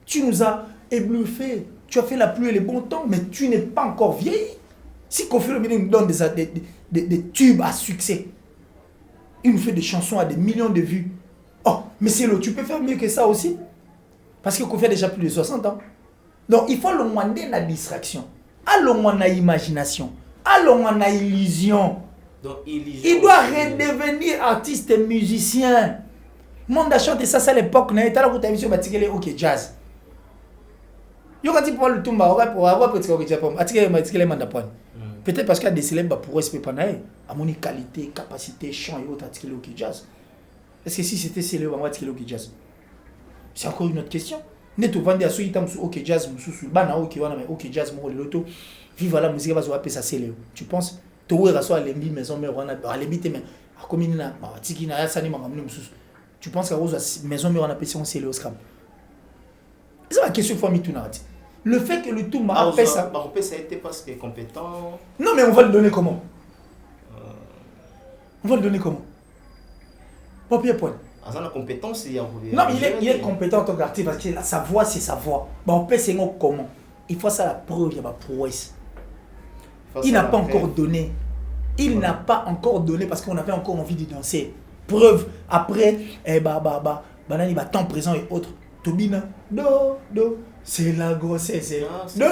Tu nous as ébluffé, tu as fait la pluie et les bons temps, mais tu n'es pas encore vieilli. Si Kofi Olomide nous donne des tubes à succès, il nous fait des chansons à des millions de vues. Oh, mais c'est le, tu peux faire mieux que ça aussi. Parce que Kofi a déjà plus de 60 ans. Donc il faut le demander la distraction. Allons la imagination. Allons la illusion. Donc, il doit redevenir artiste et musicien. Monde a chanté ça à l'époque. Il y a une émission qui OK Jazz. Il y a pour le Tumba. Peut-être parce qu'il y a des célèbres pour respect pendant à mon qualité, capacité, chant et autres à OK Jazz. Est-ce que si c'était célèbre, on va OK Jazz? C'est encore une autre question. Neto vandi aso itam su OK Jazz mususu bana OK wana mais OK Jazz mo loto viva la musique bazo apesa Céléo. Tu penses to wera so alembi maison mère wana alembi te mais akomini na tiki na yasani makamni mususu. Tu penses que roza maison mère wana pesa Céléo Scram? C'est la question fois mitunati. Le fait que le tout m'a fait ça. Ça a été parce qu'il est compétent. Non mais on va le donner comment? On va le donner comment? Papier point. Asa na compétence il y a. Non, il est compétent en tant qu'artiste parce que sa voix c'est sa voix. Bon, on peut c'est comment. Il faut ça la preuve, il y a ma prouesse. Il n'a pas encore donné. Il n'a pas encore donné parce qu'on avait encore envie de danser. Preuve après banani ba temps présent et autres. Tobina do c'est la grossesse. Do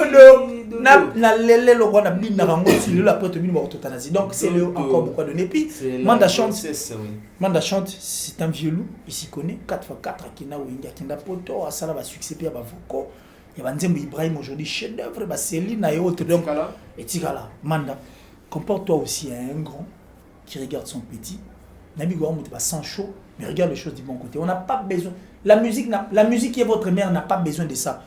na lele le roi na bli na rango si le après Tobina ba totanazi. Donc c'est le encore beaucoup donné. Puis Manda chante. Manda chante, c'est un vieux loup, il s'y connaît 4x4 akina winga kinda poto asala ba succès puis ba voko. Il y a Nzembo Ibrahim aujourd'hui chef d'œuvre ba Céline et autres donc et Tigala Manda comporte-toi aussi un grand qui regarde son petit. Nabi Gouam n'est pas sans chaud, mais regarde les choses du bon côté. On n'a pas besoin. La musique qui est votre mère n'a pas besoin de ça.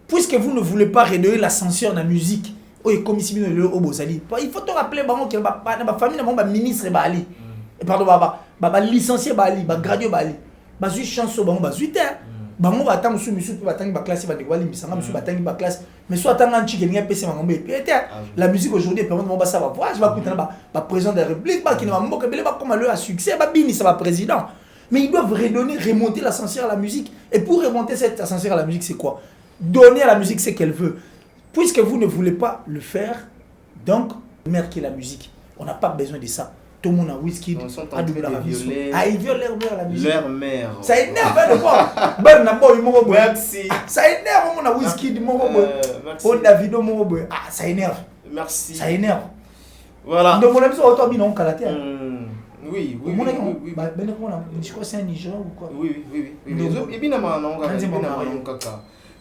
Puisque vous ne voulez pas redonner l'ascenseur de la musique, il faut te rappeler que la famille est ministre Bali. Pardon, licencié Bali, gradué Bali. Bazu chanson ba 8 heures. Bango batang su misu pe batang ba classe ba de wali misanga misu batang ba classe mais soit tant anti que PC mangombe et la musique aujourd'hui permet de ça va voir je vais écouter ba président de la République ba qui na mboka bele ba comme le à succès ba bini ça va président mais ils doivent remonter l'ascenseur à la musique et pour remonter cet ascenseur à la musique c'est quoi donner à la musique ce qu'elle veut puisque vous ne voulez pas le faire donc mère qui est la musique on n'a pas besoin de ça. Tout le monde a whisky, a double la musique. Ah, ils violent leur mère la musique. Leur mère. Ça énerve de voir. Ben n'a pas eu mon robot. Merci. Ça énerve mon a whisky de mon robot. Oh Davido mon robot. Ah, ça énerve. Merci. Ça énerve. Voilà. Donc mon ami sur auto bino kalaté. Oui. Ben je crois c'est un Nigérian ou quoi. Oui. Et bien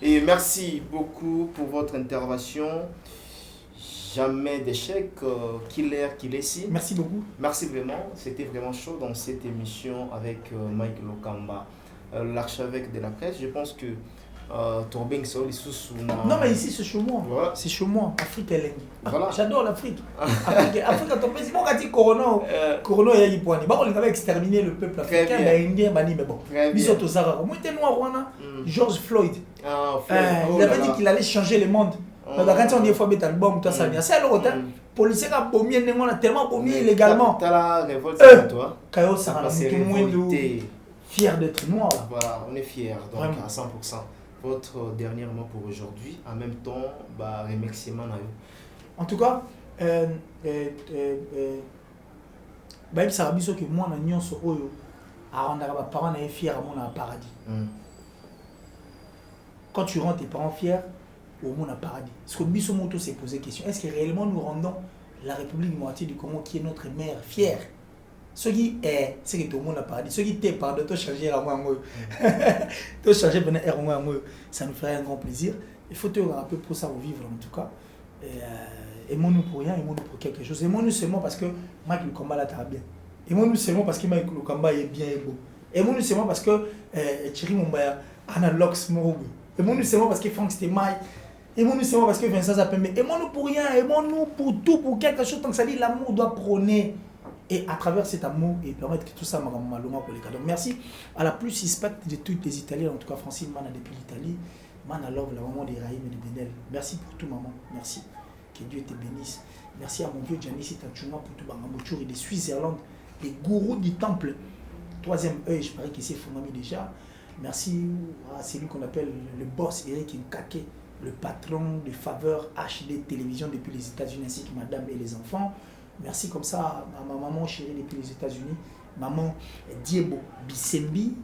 et merci beaucoup pour votre intervention. Jamais d'échec, Killer ici. Merci beaucoup. Merci vraiment, c'était vraiment chaud dans cette émission avec Mike Lokamba, l'archevêque de la presse. Je pense que Torbeng c'est sous. Non mais ici c'est chez moi. Voilà. C'est chez moi. Afrique elle est. Voilà. J'adore l'Afrique. Afrique quand on pense bon quand dit Corona, Corona il y a point. Bah on avait exterminé le peuple africain, mais indien bani mais bon. Ils sont aux Arabes. Moi j'étais noir Rwanda. George Floyd. Il avait dit qu'il allait changer le monde. Quand on dit qu'il faut mettre l'album, tout ça, c'est le retard. Policier a bombé, on a tellement bombé illégalement. Tu as la révolte, c'est toi. Kayo Sarah, fier d'être noir. Voilà, on est fiers, donc vraiment. À 100%. Votre dernier mot pour aujourd'hui, en même temps, remerciement. En tout cas, ça va dire que moi, je suis parents sont fiers à mon paradis. Quand tu rends tes parents fiers, au monde à paradis. Ce que Bissomoto s'est posé question, est-ce que réellement nous rendons la République moitié du Congo qui est notre mère fière? Ce qui est, c'est que tout le monde a paradis. Ce qui était, pardon, de changer à moi, de changer à moi, ça nous ferait un grand plaisir. Il faut te rappeler pour ça vivre en tout cas. Aimons-nous pour rien, aimons-nous pour quelque chose. Aimons-nous seulement parce que Mike Lokamba là t'as bien. Aimons-nous seulement parce que Mike Lokamba est bien et beau. Aimons-nous seulement parce que Thierry Mombaya, Analox Morogo. Aimons-nous seulement parce que Franck Stemay. Aimons-nous seulement parce que Vincent Zapembe. Aimons-nous pour rien, aimons-nous pour tout, pour quelque chose. Tant que ça dit, l'amour doit prôner. Et à travers cet amour, et permettre que tout ça m'a pour les cas. Donc merci à la plus suspecte de toutes les Italiens, en tout cas Francine Mana depuis l'Italie. Mana Love, la maman des Raïm et de Benel. Merci pour tout, maman. Merci. Que Dieu te bénisse. Merci à mon vieux Giannis Tachuma pour tout Bangamouchour et de Suisse-Irlande, les gourous du temple. Troisième œil, je parie qu'il s'est fondé déjà. Merci à celui qu'on appelle le boss Eric Nkake, le patron de Faveur HD Télévision depuis les États-Unis, ainsi que madame et les enfants. Merci comme ça à ma maman chérie depuis les États-Unis, maman Diebo Bisembi.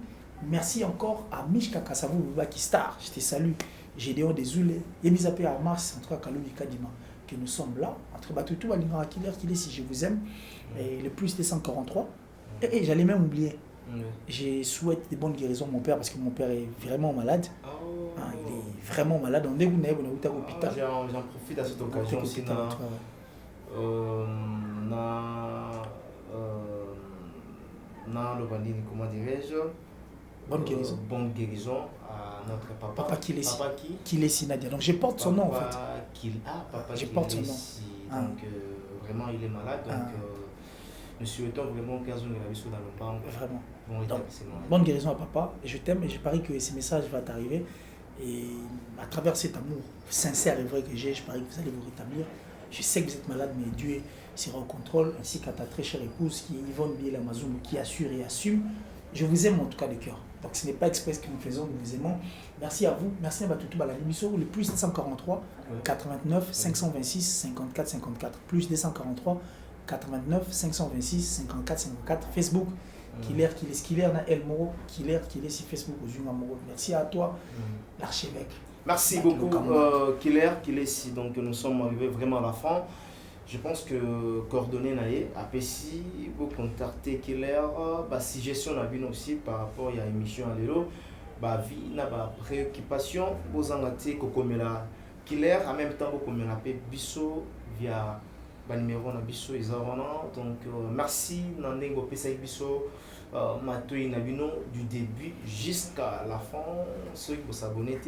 Merci encore à Mishka Kassavou Boubaki Star, je te salue. Gédéon Desoulé, Yemizapé à Mars, en tout cas Kaloumi Kadima, que nous sommes là. Entre Batoutou, Alingara Killer, qui est si je vous aime, et le plus des 143. Et j'allais même oublier. Je souhaite des bonnes guérisons à mon père parce que mon père est vraiment malade. Il est vraiment malade. On est à l'hôpital. J'en profite à cette occasion aussi. Comment dirais-je? Bonne guérison. Bonne guérison à notre papa. Papa Kilesi Nadia. Donc je porte son nom en fait. Papa je porte son nom. Donc vraiment il est malade. Donc nous souhaitons vraiment qu'il y ait une guérison dans le banc. Vraiment. Donc, bonne guérison à papa. Je t'aime et je parie que ce message va t'arriver. Et à travers cet amour sincère et vrai que j'ai, je parie que vous allez vous rétablir. Je sais que vous êtes malade, mais Dieu sera au contrôle, ainsi qu'à ta très chère épouse qui est Yvonne Biel-Amazoum, qui assure et assume. Je vous aime en tout cas de cœur. Donc ce n'est pas exprès que nous faisons, nous vous aimons. Merci à vous. Merci à Batutu Balanibiso, le plus 743 89 526 54 54. Plus 243 89 526 54 54. Facebook, Killer na Elmo, Killer si Facebook aux Moro. Merci à toi, l'archevêque. Merci beaucoup, Killer si. Donc nous sommes arrivés vraiment à la fin. Je pense que coordonnées naïe APC vous contacter Killer si gestion la vie aussi par rapport à l'émission à l'élo vie na préoccupation vous en avez kokomela Killer en même temps vous komela biso via numéro na biso ezarona. Donc merci nandengo pesa biso matoi na bino du début jusqu'à la fin. Ceux qui vous abonnez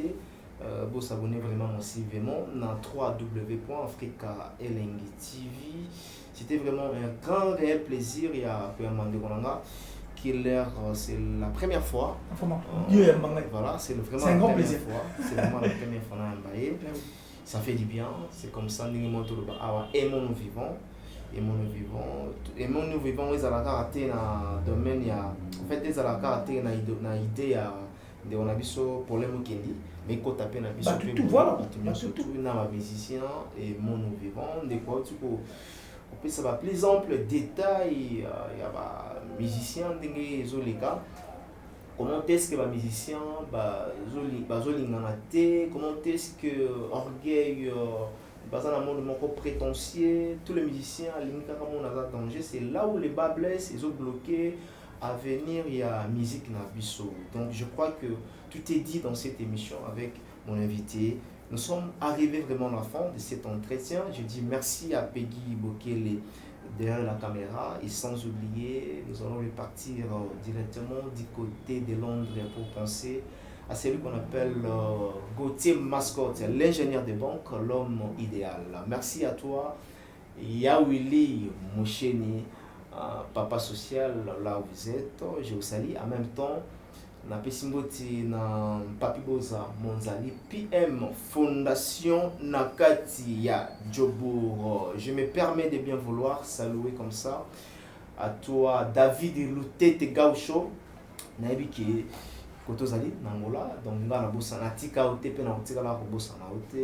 vous s'abonner vraiment massivement dans www.africaelengi.tv. C'était vraiment un grand réel plaisir. Il y a Killer, c'est la première fois. Voilà, c'est vraiment un grand plaisir. C'est vraiment la première fois dans Mbaye. Ça fait du bien. C'est comme ça nous aimons nous vivons. Et mon nous vivons ils ont la caractère dans domaine en fait ils ont la caractère dans idée de on a biso problème kendi mais quand taper na biso tout voilà surtout na ma musicien et mon nous vivant de quoi tu peux on peut ça va plus exemple détail il y a ba musicien ndenge zoleka comment est-ce que ba musicien zolingana te comment est-ce que orgueil bazana monde moko prétentieux tous les musiciens lingaka mon dans danger. C'est là où les bas blessent ils ont bloqué à venir, il y a musique na biso. Donc je crois que tout est dit dans cette émission avec mon invité. Nous sommes arrivés vraiment à la fin de cet entretien. Je dis merci à Peggy Bokele derrière la caméra et sans oublier, nous allons repartir directement du côté de Londres pour penser à celui qu'on appelle Gauthier Mascotte, l'ingénieur de banque, l'homme idéal. Merci à toi, Yawili Moucheni. Papa social là où vous êtes, je vous salue. En même temps, na Pesimboti na Papiboza Monzali PM Fondation Nakati ya Djobour. Je me permets de bien vouloir saluer comme ça à toi David Loutete Gaucho Naibiki Kotozali Nangola. Donc on va bossa na tika ote pe na tika la bossa na ote.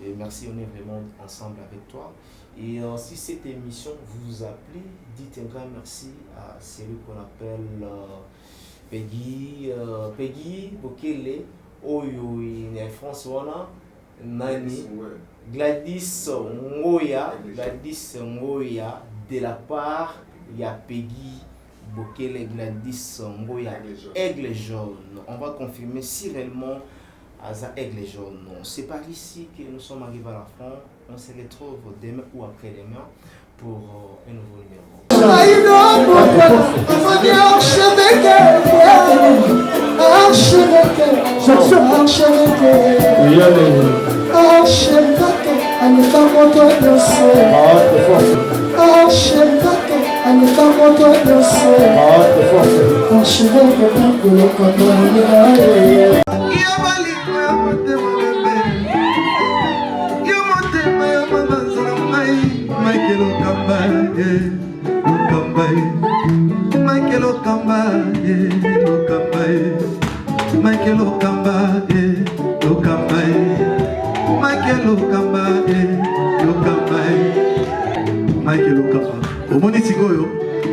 Et merci, on est vraiment ensemble avec toi. Et si cette émission vous a plu, dites un grand merci à celui qu'on appelle Peggy Bokele, Oyo in France, Nani, Gladys Ngoya, de la part, il y a Peggy Bokele, Gladys Ngoya, Aigle Jaune. On va confirmer si réellement Aza Aigle Jaune. C'est par ici que nous sommes arrivés à la fin. On se retrouve demain ou après-demain pour un nouveau numéro.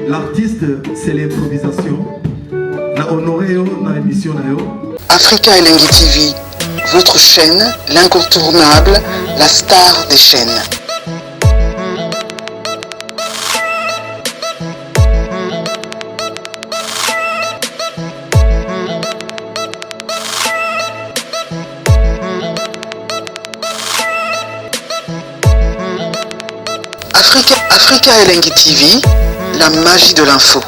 L'artiste, c'est l'improvisation. Na honoré dans l'émission. Africa Elengi TV, votre chaîne, l'incontournable, la star des chaînes. Africa Elengi TV, la magie de l'info.